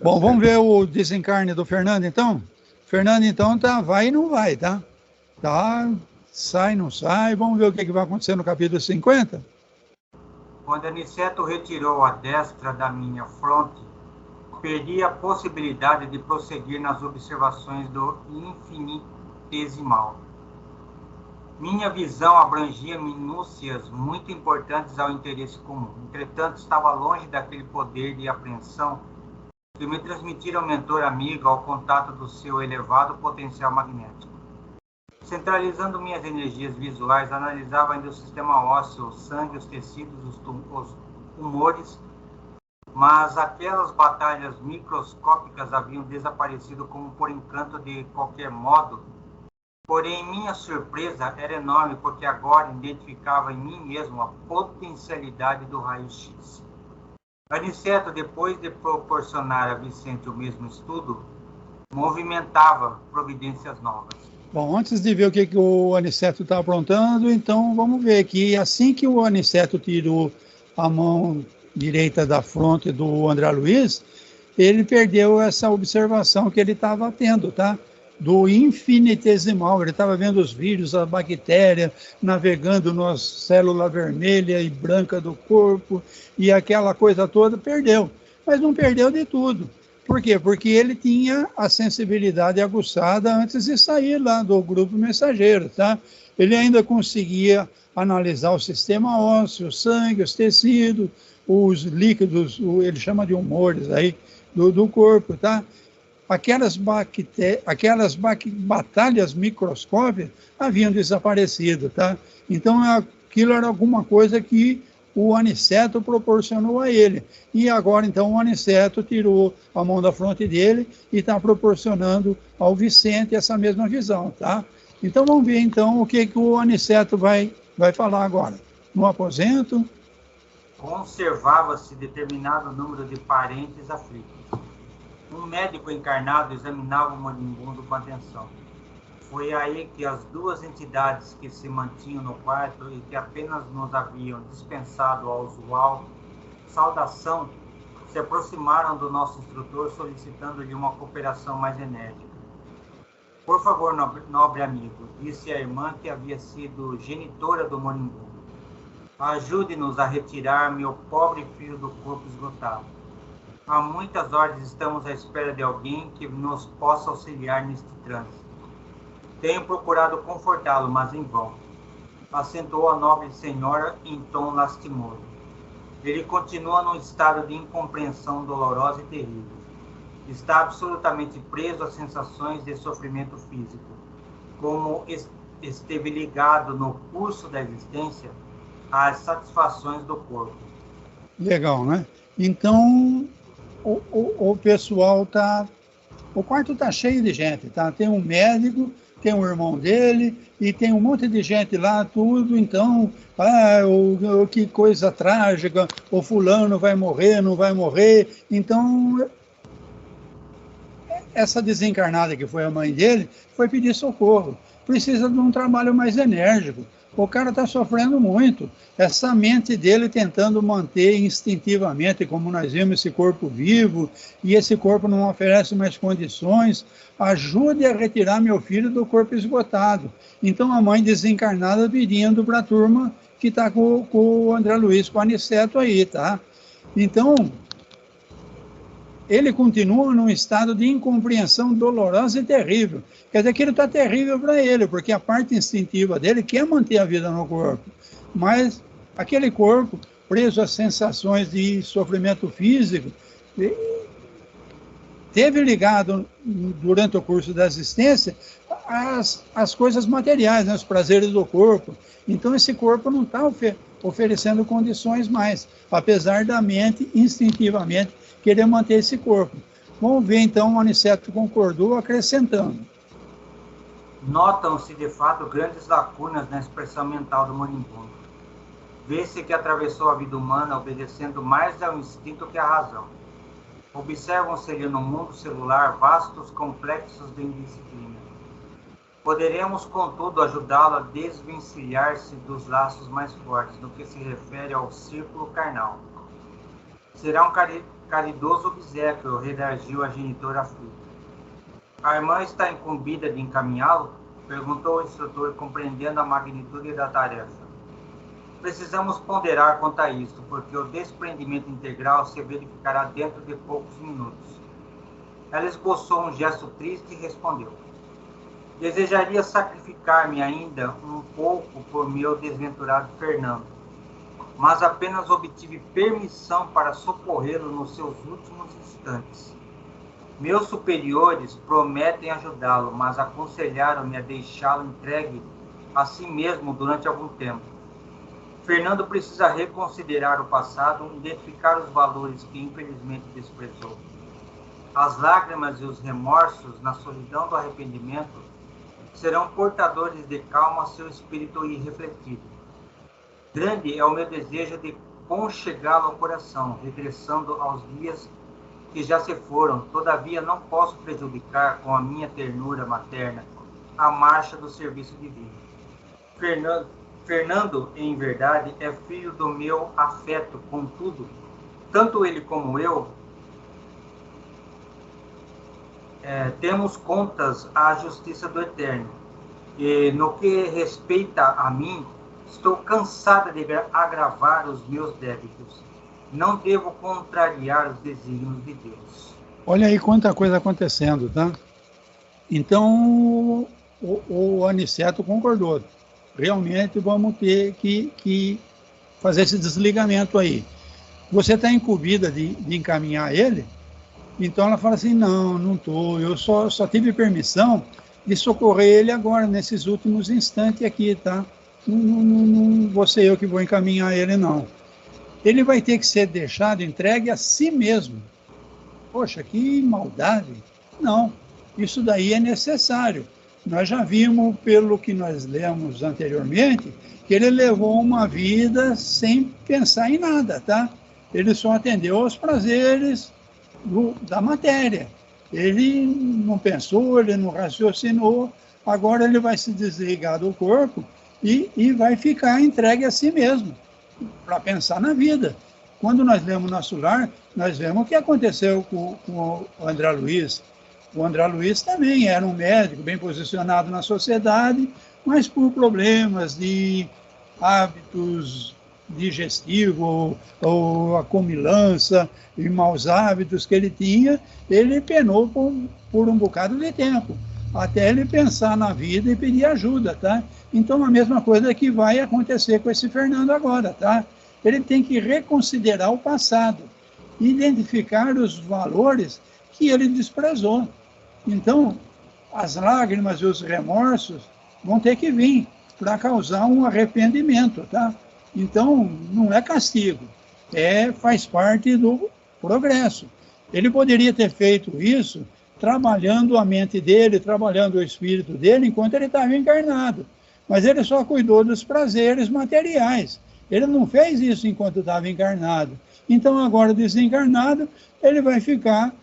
S1: Bom, vamos ver o desencarne do Fernando, então? Fernando, então, vai e não vai, tá? Tá, sai, não sai. Vamos ver o que vai acontecer no capítulo 50?
S2: Quando Aniceto retirou a destra da minha fronte, perdi a possibilidade de prosseguir nas observações do infinitesimal. Minha visão abrangia minúcias muito importantes ao interesse comum. Entretanto, estava longe daquele poder de apreensão que me transmitira o mentor amigo ao contato do seu elevado potencial magnético. Centralizando minhas energias visuais, analisava ainda o sistema ósseo, o sangue, os tecidos, os tumores, mas aquelas batalhas microscópicas haviam desaparecido como por encanto de qualquer modo. Porém, minha surpresa era enorme, porque agora identificava em mim mesmo a potencialidade do raio-x. Aniceto, depois de proporcionar a Vicente o mesmo estudo, movimentava providências novas.
S1: Bom, antes de ver o que o Aniceto está aprontando, então vamos ver que assim que o Aniceto tirou a mão direita da fronte do André Luiz, ele perdeu essa observação que ele estava tendo, tá? Do infinitesimal, ele estava vendo os vírus, a bactéria navegando na célula vermelha e branca do corpo, e aquela coisa toda perdeu, mas não perdeu de tudo. Por quê? Porque ele tinha a sensibilidade aguçada antes de sair lá do grupo mensageiro, tá? Ele ainda conseguia analisar o sistema ósseo, o sangue, os tecidos, os líquidos, ele chama de humores aí, do corpo, tá? Aquelas batalhas microscópicas haviam desaparecido, tá? Então, aquilo era alguma coisa que o Aniceto proporcionou a ele. E agora, então, o Aniceto tirou a mão da fronte dele e está proporcionando ao Vicente essa mesma visão, tá? Então, vamos ver, então, o que o Aniceto vai falar agora. No aposento...
S2: Conservava-se determinado número de parentes aflitos. Um médico encarnado examinava o moribundo com atenção. Foi aí que as duas entidades que se mantinham no quarto e que apenas nos haviam dispensado a usual saudação se aproximaram do nosso instrutor solicitando-lhe uma cooperação mais enérgica. Por favor, nobre amigo, disse a irmã que havia sido genitora do moribundo. Ajude-nos a retirar meu pobre filho do corpo esgotado. Há muitas horas estamos à espera de alguém que nos possa auxiliar neste trânsito. Tenho procurado confortá-lo, mas em vão. Acentuou a nobre senhora em tom lastimoso. Ele continua num estado de incompreensão dolorosa e terrível. Está absolutamente preso às sensações de sofrimento físico. Como esteve ligado no curso da existência às satisfações do corpo.
S1: Legal, né? Então, o pessoal tá... O quarto tá cheio de gente, tá? Tem um médico, tem um irmão dele, e tem um monte de gente lá, tudo, então, que coisa trágica, o fulano vai morrer, não vai morrer. Então, essa desencarnada que foi a mãe dele, foi pedir socorro. Precisa de um trabalho mais enérgico. O cara está sofrendo muito. Essa mente dele tentando manter instintivamente, como nós vimos, esse corpo vivo, e esse corpo não oferece mais condições. Ajude a retirar meu filho do corpo esgotado. Então a mãe desencarnada pedindo para a turma que está com o André Luiz, com o Aniceto aí, tá? Então, ele continua num estado de incompreensão dolorosa e terrível. Quer dizer que ele está terrível para ele, porque a parte instintiva dele quer manter a vida no corpo. Mas aquele corpo, preso às sensações de sofrimento físico, teve ligado, durante o curso da existência, as coisas materiais, né, os prazeres do corpo. Então esse corpo não está oferecendo condições mais, apesar da mente instintivamente querer manter esse corpo. Vamos ver então, o Aniceto concordou, acrescentando.
S2: Notam-se de fato grandes lacunas na expressão mental do moribundo. Vê-se que atravessou a vida humana obedecendo mais ao instinto que à razão. Observam-se-lhe no mundo celular vastos complexos de indisciplina. Poderemos, contudo, ajudá-lo a desvencilhar-se dos laços mais fortes no que se refere ao círculo carnal. Será um caridoso obséquio, redarguiu a genitora aflita. A irmã está incumbida de encaminhá-lo? Perguntou o instrutor, compreendendo a magnitude da tarefa. Precisamos ponderar quanto a isto, porque o desprendimento integral se verificará dentro de poucos minutos. Ela esboçou um gesto triste e respondeu. Desejaria sacrificar-me ainda um pouco por meu desventurado Fernando, mas apenas obtive permissão para socorrê-lo nos seus últimos instantes. Meus superiores prometem ajudá-lo, mas aconselharam-me a deixá-lo entregue a si mesmo durante algum tempo. Fernando precisa reconsiderar o passado, identificar os valores que infelizmente desprezou. As lágrimas e os remorsos na solidão do arrependimento serão portadores de calma a seu espírito irrefletido. Grande é o meu desejo de conchegá-lo ao coração, regressando aos dias que já se foram. Todavia não posso prejudicar com a minha ternura materna a marcha do serviço divino. Fernando, em verdade, é filho do meu afeto, contudo, tanto ele como eu temos contas à justiça do Eterno. E no que respeita a mim, estou cansada de agravar os meus débitos. Não devo contrariar os desígnios de Deus.
S1: Olha aí quanta coisa acontecendo, tá? Então, o Aniceto concordou. Realmente vamos ter que fazer esse desligamento aí. Você está incumbida de encaminhar ele? Então ela fala assim, não estou, eu só tive permissão de socorrer ele agora, nesses últimos instantes aqui, tá? Não vou ser eu que vou encaminhar ele, não. Ele vai ter que ser deixado, entregue a si mesmo. Poxa, que maldade. Não, isso daí é necessário. Nós já vimos, pelo que nós lemos anteriormente, que ele levou uma vida sem pensar em nada, tá? Ele só atendeu aos prazeres da matéria. Ele não pensou, ele não raciocinou, agora ele vai se desligar do corpo e vai ficar entregue a si mesmo, para pensar na vida. Quando nós lemos Nosso Lar, nós vemos o que aconteceu com o André Luiz. O André Luiz também era um médico bem posicionado na sociedade, mas por problemas de hábitos digestivos ou acomilança e maus hábitos que ele tinha, ele penou por um bocado de tempo, até ele pensar na vida e pedir ajuda, tá? Então a mesma coisa que vai acontecer com esse Fernando agora, tá? Ele tem que reconsiderar o passado, identificar os valores que ele desprezou. Então, as lágrimas e os remorsos vão ter que vir para causar um arrependimento, tá? Então, não é castigo, faz parte do progresso. Ele poderia ter feito isso trabalhando a mente dele, trabalhando o espírito dele, enquanto ele estava encarnado. Mas ele só cuidou dos prazeres materiais. Ele não fez isso enquanto estava encarnado. Então, agora desencarnado, ele vai ficar,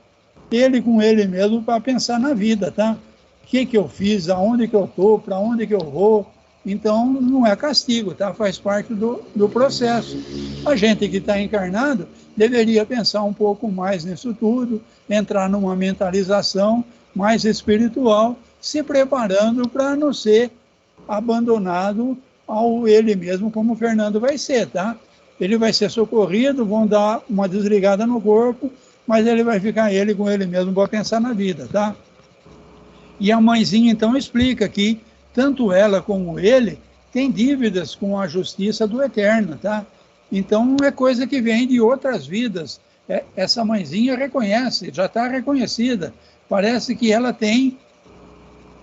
S1: ele com ele mesmo, para pensar na vida, tá? O que eu fiz, aonde que eu estou, para onde que eu vou. Então, não é castigo, tá? Faz parte do processo. A gente que está encarnado deveria pensar um pouco mais nisso tudo, entrar numa mentalização mais espiritual, se preparando para não ser abandonado ao ele mesmo, como o Fernando vai ser, tá? Ele vai ser socorrido, vão dar uma desligada no corpo, mas ele vai ficar ele com ele mesmo para pensar na vida, tá? E a mãezinha, então, explica que tanto ela como ele têm dívidas com a justiça do Eterno, tá? Então, é coisa que vem de outras vidas. Essa mãezinha reconhece, já está reconhecida. Parece que ela tem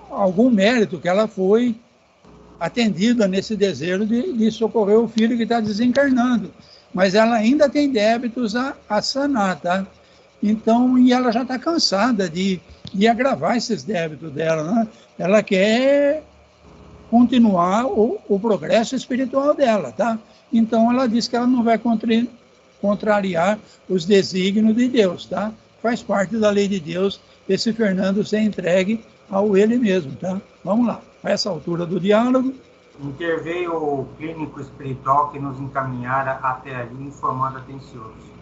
S1: algum mérito, que ela foi atendida nesse desejo de socorrer o filho que está desencarnando. Mas ela ainda tem débitos a sanar, tá? Então, e ela já está cansada de agravar esses débitos dela, né? Ela quer continuar o progresso espiritual dela, tá? Então, ela diz que ela não vai contrariar os desígnios de Deus, tá? Faz parte da lei de Deus esse Fernando ser entregue ao ele mesmo, tá? Vamos lá, a essa altura do diálogo.
S2: Interveio o clínico espiritual que nos encaminhara até ali, informando atencioso.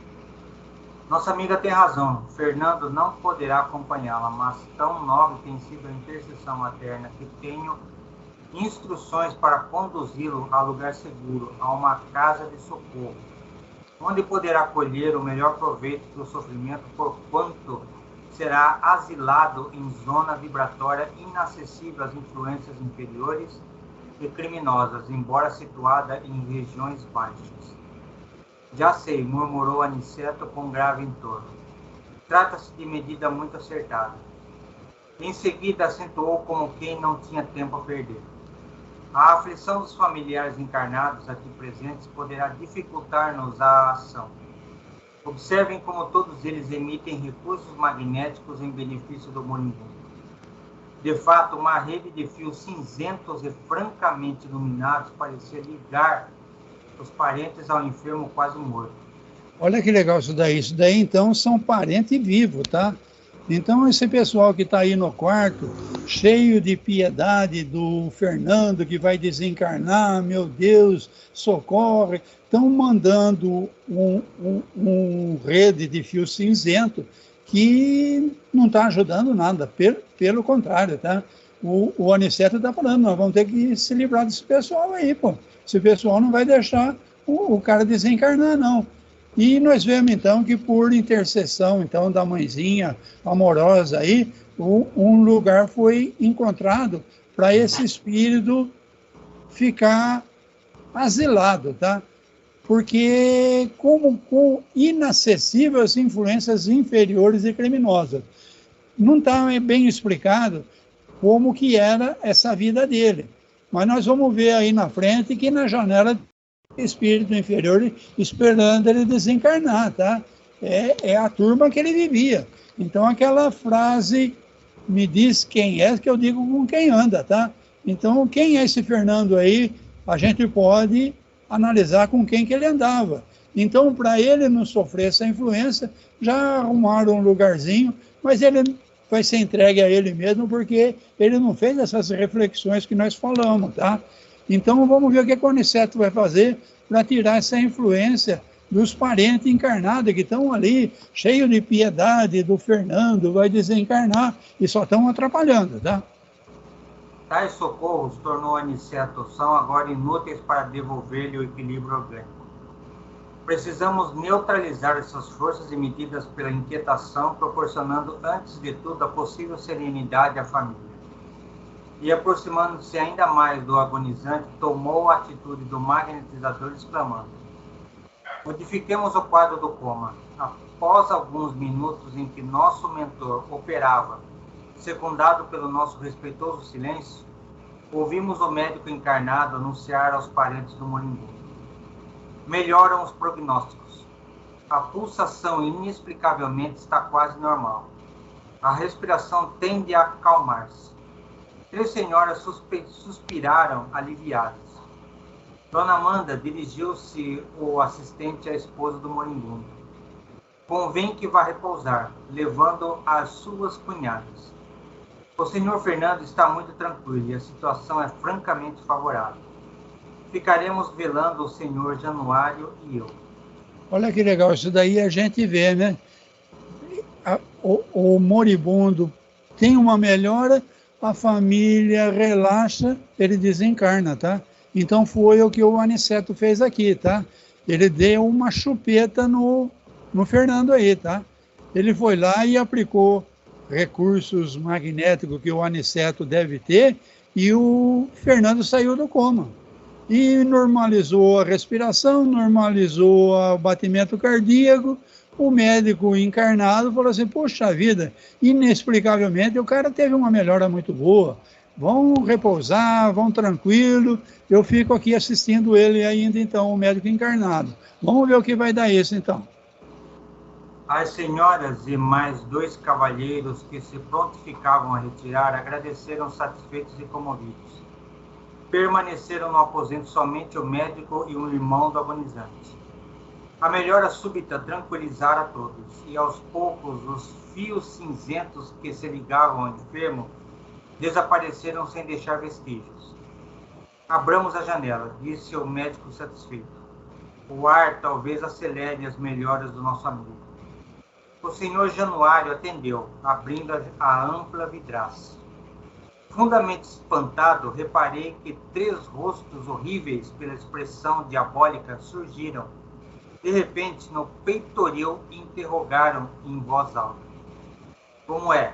S2: Nossa amiga tem razão, Fernando não poderá acompanhá-la, mas tão nobre tem sido a intercessão materna que tenho instruções para conduzi-lo a lugar seguro, a uma casa de socorro, onde poderá colher o melhor proveito do sofrimento, porquanto será asilado em zona vibratória inacessível às influências inferiores e criminosas, embora situada em regiões baixas. Já sei, murmurou Aniceto com grave entorno. Trata-se de medida muito acertada. Em seguida, acentuou como quem não tinha tempo a perder. A aflição dos familiares encarnados aqui presentes poderá dificultar-nos a ação. Observem como todos eles emitem recursos magnéticos em benefício do moribundo. De fato, uma rede de fios cinzentos e francamente iluminados parecia ligar os parentes ao enfermo quase morto.
S1: Olha que legal isso daí. Isso daí, então, são parentes vivos, tá? Então, esse pessoal que está aí no quarto, cheio de piedade do Fernando, que vai desencarnar, meu Deus, socorre, estão mandando um rede de fio cinzento que não está ajudando nada, pelo contrário, tá? O Aniceto está falando, nós vamos ter que se livrar desse pessoal aí, pô. Esse pessoal não vai deixar o cara desencarnar, não. E nós vemos, então, que por intercessão, então, da mãezinha amorosa aí, um lugar foi encontrado para esse espírito ficar asilado, tá? Porque com inacessíveis influências inferiores e criminosas. Não está bem explicado como que era essa vida dele. Mas nós vamos ver aí na frente que na janela espírito inferior esperando ele desencarnar, tá? É a turma que ele vivia. Então aquela frase, me diz quem é, que eu digo com quem anda, tá? Então quem é esse Fernando aí, a gente pode analisar com quem que ele andava. Então para ele não sofrer essa influência, já arrumaram um lugarzinho, mas ele vai ser entregue a ele mesmo, porque ele não fez essas reflexões que nós falamos, tá? Então, vamos ver o que o Aniceto vai fazer para tirar essa influência dos parentes encarnados que estão ali, cheios de piedade do Fernando, vai desencarnar e só estão atrapalhando, tá?
S2: Tais socorros, tornou Aniceto, são agora inúteis para devolver-lhe o equilíbrio orgânico. Precisamos neutralizar essas forças emitidas pela inquietação, proporcionando, antes de tudo, a possível serenidade à família. E aproximando-se ainda mais do agonizante, tomou a atitude do magnetizador, exclamando: modifiquemos o quadro do coma. Após alguns minutos em que nosso mentor operava, secundado pelo nosso respeitoso silêncio, ouvimos o médico encarnado anunciar aos parentes do moribundo: melhoram os prognósticos. A pulsação inexplicavelmente está quase normal. A respiração tende a acalmar-se. 3 senhoras suspiraram aliviadas. Dona Amanda dirigiu-se o assistente à esposa do moribundo. Convém que vá repousar, levando as suas cunhadas. O senhor Fernando está muito tranquilo e a situação é francamente favorável. Ficaremos velando o senhor Januário e eu.
S1: Olha que legal, isso daí a gente vê, né? O moribundo tem uma melhora, a família relaxa, ele desencarna, tá? Então foi o que o Aniceto fez aqui, tá? Ele deu uma chupeta no Fernando aí, tá? Ele foi lá e aplicou recursos magnéticos que o Aniceto deve ter e o Fernando saiu do coma. E normalizou a respiração, normalizou o batimento cardíaco. O médico encarnado falou assim, poxa vida, inexplicavelmente o cara teve uma melhora muito boa. Vão repousar, vão tranquilo, eu fico aqui assistindo ele ainda então, o médico encarnado. Vamos ver o que vai dar isso então.
S2: As senhoras e mais 2 cavalheiros que se prontificavam a retirar agradeceram satisfeitos e comovidos. Permaneceram no aposento somente o médico e um irmão do agonizante. A melhora súbita tranquilizara todos, e aos poucos os fios cinzentos que se ligavam ao enfermo desapareceram sem deixar vestígios. Abramos a janela, disse o médico satisfeito. O ar talvez acelere as melhoras do nosso amigo. O senhor Januário atendeu, abrindo a ampla vidraça. Profundamente espantado, reparei que 3 rostos horríveis pela expressão diabólica surgiram. De repente, no peitoril, interrogaram em voz alta. Como é?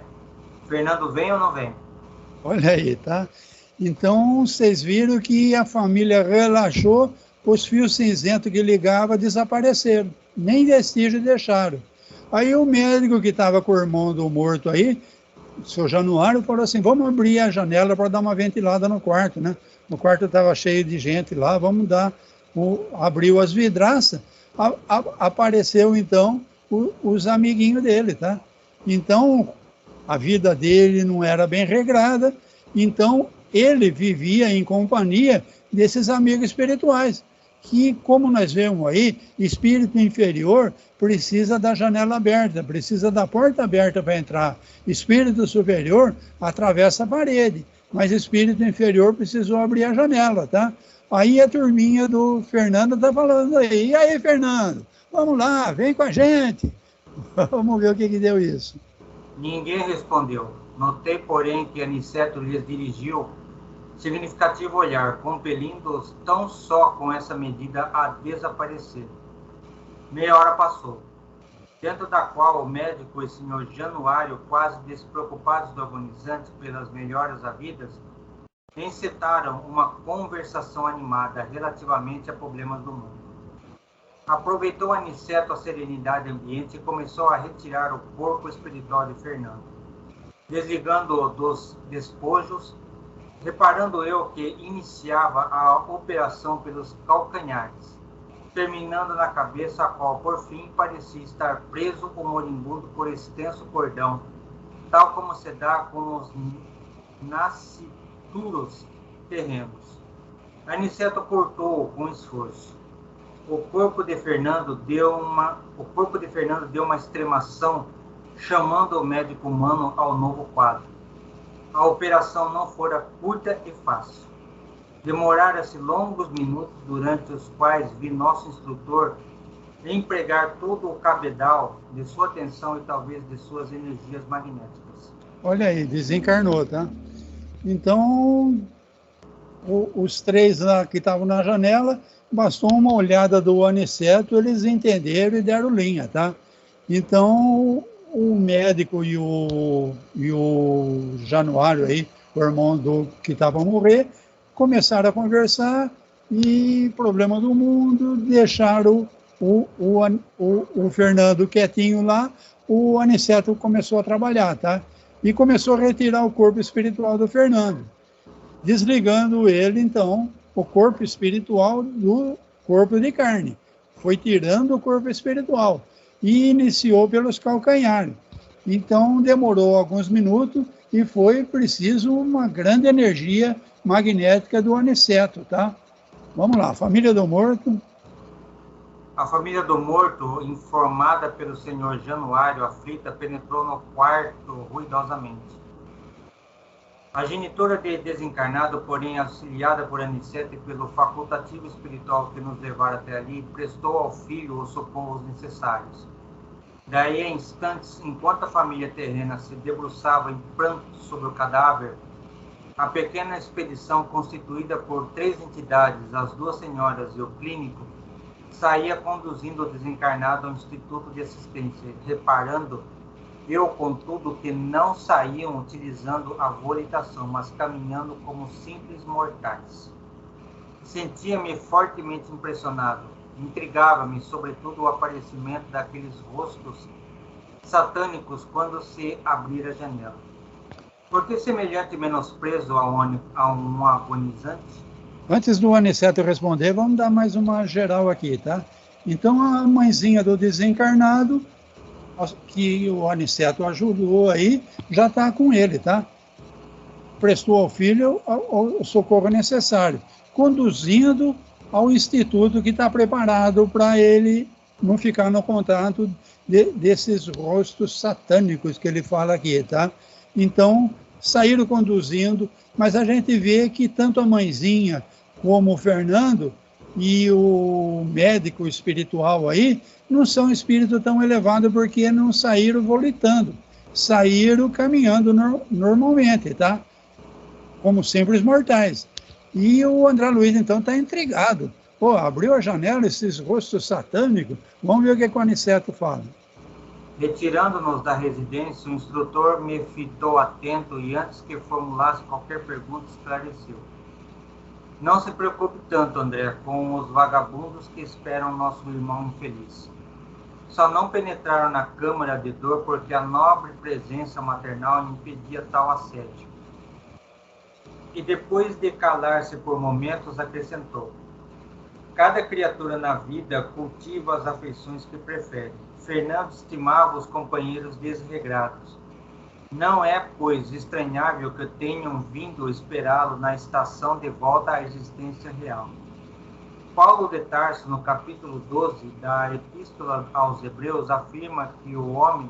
S2: Fernando vem ou não vem?
S1: Olha aí, tá? Então, vocês viram que a família relaxou, os fios cinzentos que ligavam desapareceram. Nem vestígio deixaram. Aí o médico que estava com o irmão do morto aí, o seu Januário, falou assim, vamos abrir a janela para dar uma ventilada no quarto, né? O quarto estava cheio de gente lá, vamos abriu as vidraças, apareceu então os amiguinhos dele, tá? Então, a vida dele não era bem regrada, então ele vivia em companhia desses amigos espirituais, que, como nós vemos aí, espírito inferior precisa da janela aberta, precisa da porta aberta para entrar. Espírito superior atravessa a parede, mas espírito inferior precisou abrir a janela, tá? Aí a turminha do Fernando está falando aí, e aí, Fernando, vamos lá, vem com a gente. Vamos ver o que deu isso.
S2: Ninguém respondeu. Notei, porém, que Aniceto lhes dirigiu significativo olhar, compelindo-os tão só com essa medida a desaparecer. Meia hora passou, dentro da qual o médico e o senhor Januário, quase despreocupados do agonizante pelas melhoras havidas, encetaram uma conversação animada relativamente a problemas do mundo. Aproveitou Aniceto a serenidade ambiente e começou a retirar o corpo espiritual de Fernando, desligando-o dos despojos. Reparando eu que iniciava a operação pelos calcanhares, terminando na cabeça, a qual, por fim, parecia estar preso o moribundo por extenso cordão, tal como se dá com os nascituros terrenos. Aniceto cortou-o com esforço. O corpo de Fernando deu uma extremação, chamando o médico humano ao novo quadro. A operação não fora curta e fácil. Demorara-se longos minutos, durante os quais vi nosso instrutor empregar todo o cabedal de sua atenção e talvez de suas energias magnéticas.
S1: Olha aí, desencarnou, tá? Então, os 3 lá que estavam na janela, bastou uma olhada do Aniceto, eles entenderam e deram linha, tá? Então, o médico e o Januário aí, o irmão que estava a morrer, começaram a conversar e problema do mundo, deixaram o Fernando quietinho lá, o Aniceto começou a trabalhar, tá? E começou a retirar o corpo espiritual do Fernando, desligando ele, então, o corpo espiritual do corpo de carne. foi tirando o corpo espiritual e iniciou pelos calcanhares. Então, demorou alguns minutos e foi preciso uma grande energia magnética do Aniceto, tá? Vamos lá, família do morto.
S2: A família do morto, informada pelo senhor Januário, aflita, penetrou no quarto ruidosamente. A genitora de desencarnado, porém auxiliada por Aniceto e pelo facultativo espiritual que nos levara até ali, prestou ao filho os socorros necessários. Daí a instantes, enquanto a família terrena se debruçava em pranto sobre o cadáver, a pequena expedição constituída por 3 entidades, as 2 senhoras e o clínico, saía conduzindo o desencarnado ao Instituto de Assistência, reparando eu, contudo, que não saíam utilizando a volitação, mas caminhando como simples mortais. Sentia-me fortemente impressionado. Intrigava-me, sobretudo, o aparecimento daqueles rostos satânicos quando se abrir a janela. Por que semelhante menosprezo a um agonizante?
S1: Antes do Aniceto responder, vamos dar mais uma geral aqui, tá? Então, a mãezinha do desencarnado, que o Aniceto ajudou aí, já está com ele, tá? Prestou ao filho o socorro necessário, conduzindo ao instituto que está preparado para ele não ficar no contato desses rostos satânicos que ele fala aqui, tá? Então, saíram conduzindo, mas a gente vê que tanto a mãezinha como o Fernando e o médico espiritual aí não são espíritos tão elevados porque não saíram volitando, saíram caminhando normalmente, tá? Como simples mortais. E o André Luiz, então, está intrigado. Pô, abriu a janela, esses rostos satânicos, vamos ver o que o Aniceto fala.
S2: Retirando-nos da residência, o instrutor me fitou atento e, antes que formulasse qualquer pergunta, esclareceu. Não se preocupe tanto, André, com os vagabundos que esperam nosso irmão infeliz. Só não penetraram na câmara de dor porque a nobre presença maternal impedia tal assédio. E depois de calar-se por momentos, acrescentou. Cada criatura na vida cultiva as afeições que prefere. Fernando estimava os companheiros desregrados. Não é, pois, estranhável que tenham vindo esperá-lo na estação de volta à existência real. Paulo de Tarso, no capítulo 12 da Epístola aos Hebreus, afirma que o homem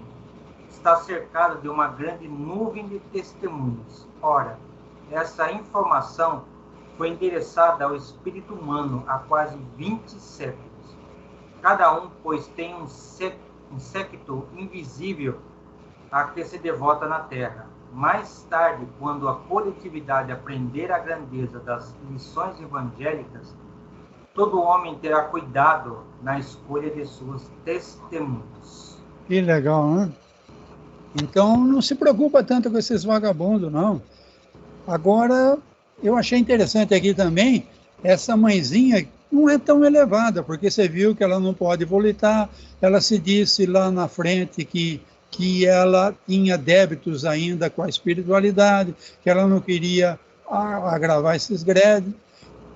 S2: está cercado de uma grande nuvem de testemunhas. Ora, essa informação foi endereçada ao espírito humano há quase 20 séculos. Cada um, pois, tem um séquito invisível a que se devota na terra. Mais tarde, quando a coletividade aprender a grandeza das lições evangélicas, todo homem terá cuidado na escolha de suas testemunhas.
S1: Que legal, né? Então, não se preocupa tanto com esses vagabundos, não. Agora, eu achei interessante aqui também, essa mãezinha não é tão elevada, porque você viu que ela não pode volitar, ela se disse lá na frente que ela tinha débitos ainda com a espiritualidade, que ela não queria agravar esses gredes,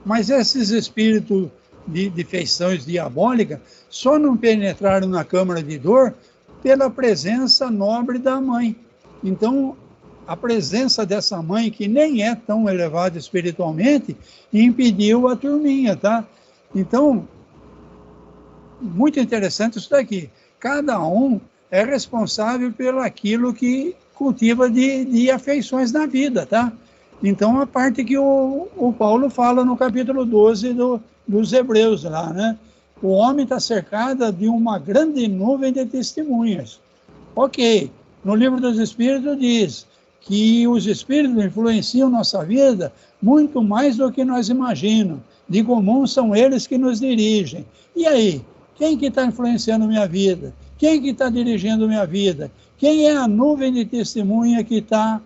S1: mas esses espíritos de feições diabólicas só não penetraram na câmara de dor pela presença nobre da mãe. Então, a presença dessa mãe, que nem é tão elevada espiritualmente, impediu a turminha, tá? Então, muito interessante isso daqui. Cada um é responsável pelo aquilo que cultiva de afeições na vida, tá? Então, a parte que o Paulo fala no capítulo 12 dos Hebreus lá, né? O homem está cercado de uma grande nuvem de testemunhas. Ok, no livro dos Espíritos diz que os Espíritos influenciam nossa vida muito mais do que nós imaginamos. De comum são eles que nos dirigem. E aí, quem que está influenciando minha vida? Quem que está dirigindo minha vida? Quem é a nuvem de testemunha que está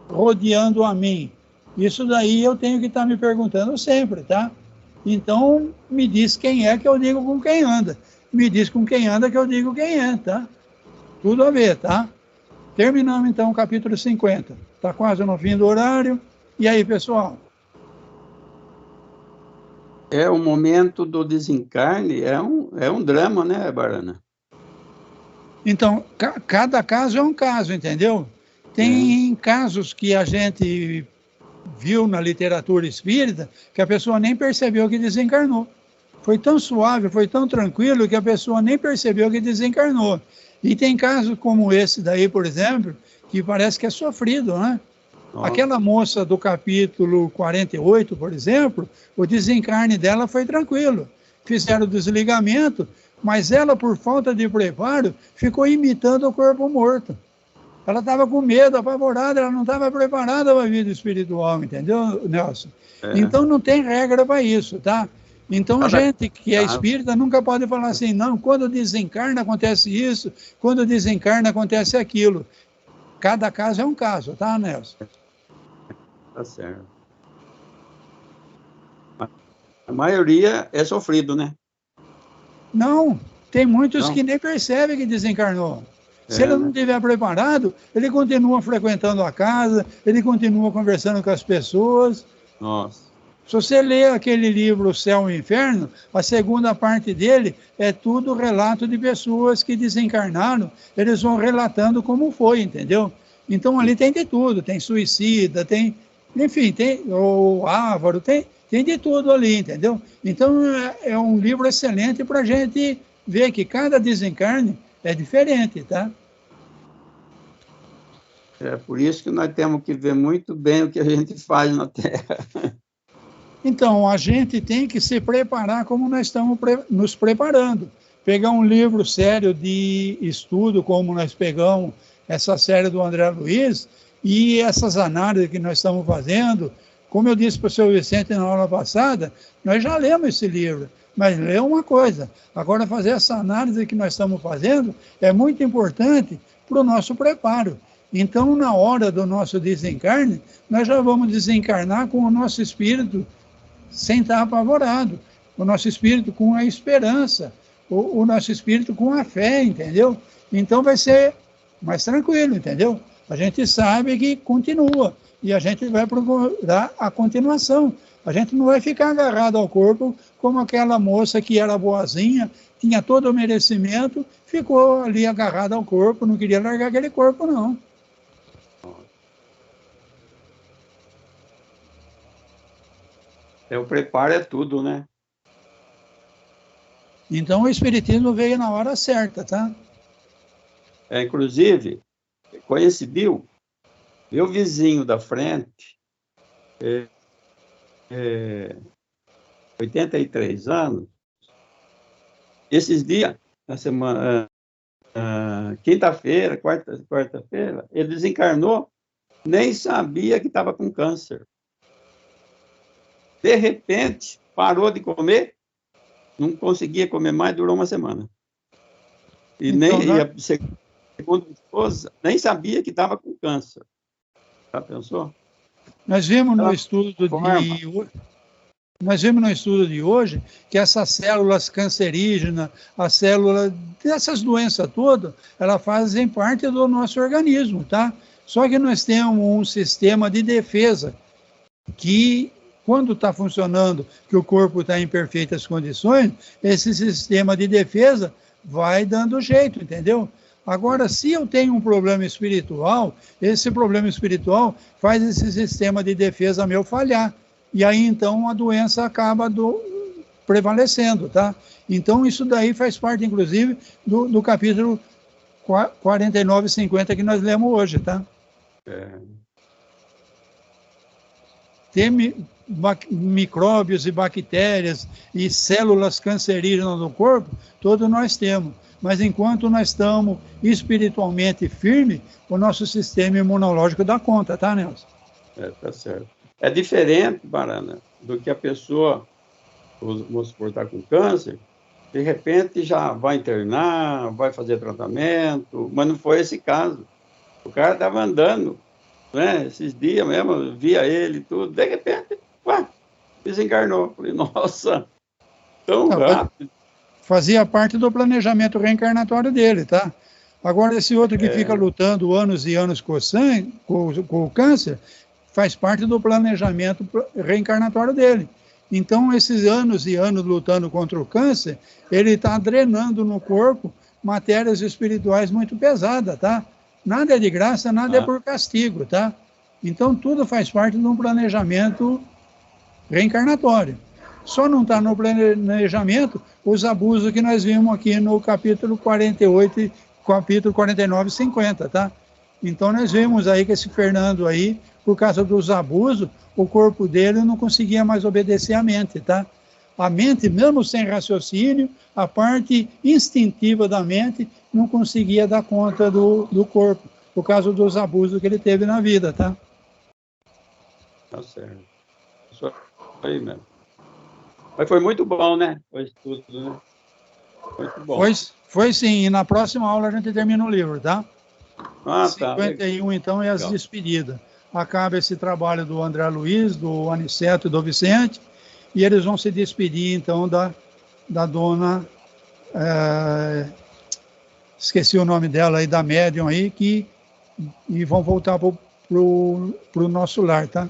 S1: rodeando a mim? Isso daí eu tenho que estar me perguntando sempre, tá? Então, me diz quem é que eu digo com quem anda. Me diz com quem anda que eu digo quem é, tá? Tudo a ver, tá? Terminamos, então, o capítulo 50. Está quase no fim do horário. E aí, pessoal?
S3: o momento do desencarne, é um drama, né, Barana?
S1: Então, cada caso é um caso, entendeu? Tem casos que a gente viu na literatura espírita que a pessoa nem percebeu que desencarnou. Foi tão suave, foi tão tranquilo que a pessoa nem percebeu que desencarnou. E tem casos como esse daí, por exemplo, que parece que é sofrido, né? Nossa. Aquela moça do capítulo 48, por exemplo, o desencarne dela foi tranquilo. Fizeram o desligamento, mas ela, por falta de preparo, ficou imitando o corpo morto. Ela estava com medo, apavorada, ela não estava preparada para a vida espiritual, entendeu, Nelson? Então não tem regra para isso, tá? Então a gente que é espírita nunca pode falar assim, não, quando desencarna acontece isso, quando desencarna acontece aquilo. Cada caso é um caso, tá, Nelson?
S3: Tá certo. A maioria é sofrido, né?
S1: Não, tem muitos que nem percebem que desencarnou. Se ele não estiver preparado, ele continua frequentando a casa, ele continua conversando com as pessoas.
S3: Nossa.
S1: Se você ler aquele livro O Céu e o Inferno, a segunda parte dele é tudo relato de pessoas que desencarnaram, eles vão relatando como foi, entendeu? Então ali tem de tudo, tem suicida, tem, enfim, tem o avaro, tem de tudo ali, entendeu? Então é um livro excelente para a gente ver que cada desencarne é diferente, tá?
S3: É por isso que nós temos que ver muito bem o que a gente faz na Terra.
S1: Então, a gente tem que se preparar como nós estamos nos preparando. Pegar um livro sério de estudo, como nós pegamos essa série do André Luiz, e essas análises que nós estamos fazendo, como eu disse para o seu Vicente na aula passada, nós já lemos esse livro, mas lê uma coisa. Agora, fazer essa análise que nós estamos fazendo é muito importante para o nosso preparo. Então, na hora do nosso desencarne, nós já vamos desencarnar com o nosso espírito sem estar apavorado, o nosso espírito com a esperança, o nosso espírito com a fé, entendeu? Então vai ser mais tranquilo, entendeu? A gente sabe que continua e a gente vai procurar a continuação. A gente não vai ficar agarrado ao corpo como aquela moça que era boazinha, tinha todo o merecimento, ficou ali agarrada ao corpo, não queria largar aquele corpo, não.
S3: O preparo é tudo, né?
S1: Então o Espiritismo veio na hora certa, tá?
S3: Inclusive, coincidiu, meu vizinho da frente, 83 anos, esses dias, na semana, quinta-feira, quarta-feira, ele desencarnou, nem sabia que estava com câncer. De repente, parou de comer, não conseguia comer mais, durou uma semana. E então, a segunda esposa nem sabia que estava com câncer. Já pensou?
S1: Nós vimos no estudo de hoje que essas células cancerígenas, as células dessas doenças todas, elas fazem parte do nosso organismo, tá? Só que nós temos um sistema de defesa que, quando está funcionando, que o corpo está em perfeitas condições, esse sistema de defesa vai dando jeito, entendeu? Agora, se eu tenho um problema espiritual, esse problema espiritual faz esse sistema de defesa meu falhar. E aí, então, a doença acaba prevalecendo, tá? Então, isso daí faz parte, inclusive, do capítulo 49 e 50 que nós lemos hoje, tá? Tem micróbios e bactérias e células cancerígenas no corpo, todos nós temos. Mas enquanto nós estamos espiritualmente firmes, o nosso sistema imunológico dá conta, tá, Nelson?
S3: Tá certo. É diferente, Barana, do que a pessoa, vamos supor, está com câncer, de repente já vai internar, vai fazer tratamento, mas não foi esse caso. O cara estava andando, né? Esses dias mesmo, eu via ele e tudo, de repente, desencarnou. Falei, nossa, tão rápido.
S1: Fazia parte do planejamento reencarnatório dele, tá? Agora, esse outro que fica lutando anos e anos com o câncer, faz parte do planejamento reencarnatório dele. Então, esses anos e anos lutando contra o câncer, ele está drenando no corpo matérias espirituais muito pesadas, tá? Nada é de graça, nada é por castigo, tá? Então, tudo faz parte de um planejamento reencarnatório. Só não está no planejamento os abusos que nós vimos aqui no capítulo 48, capítulo 49 e 50, tá? Então, nós vimos aí que esse Fernando aí, por causa dos abusos, o corpo dele não conseguia mais obedecer à mente, tá? A mente, mesmo sem raciocínio, a parte instintiva da mente não conseguia dar conta do corpo, por causa dos abusos que ele teve na vida, tá?
S3: Tá certo. Isso aí mesmo. Mas foi muito bom, né? Foi tudo, né? Muito bom.
S1: Foi sim, e na próxima aula a gente termina o livro, tá?
S3: Ah,
S1: 51,
S3: tá.
S1: então, é as despedidas. Acaba esse trabalho do André Luiz, do Aniceto e do Vicente, e eles vão se despedir, então, da dona... esqueci o nome dela aí, da médium aí, e vão voltar para o nosso lar, tá?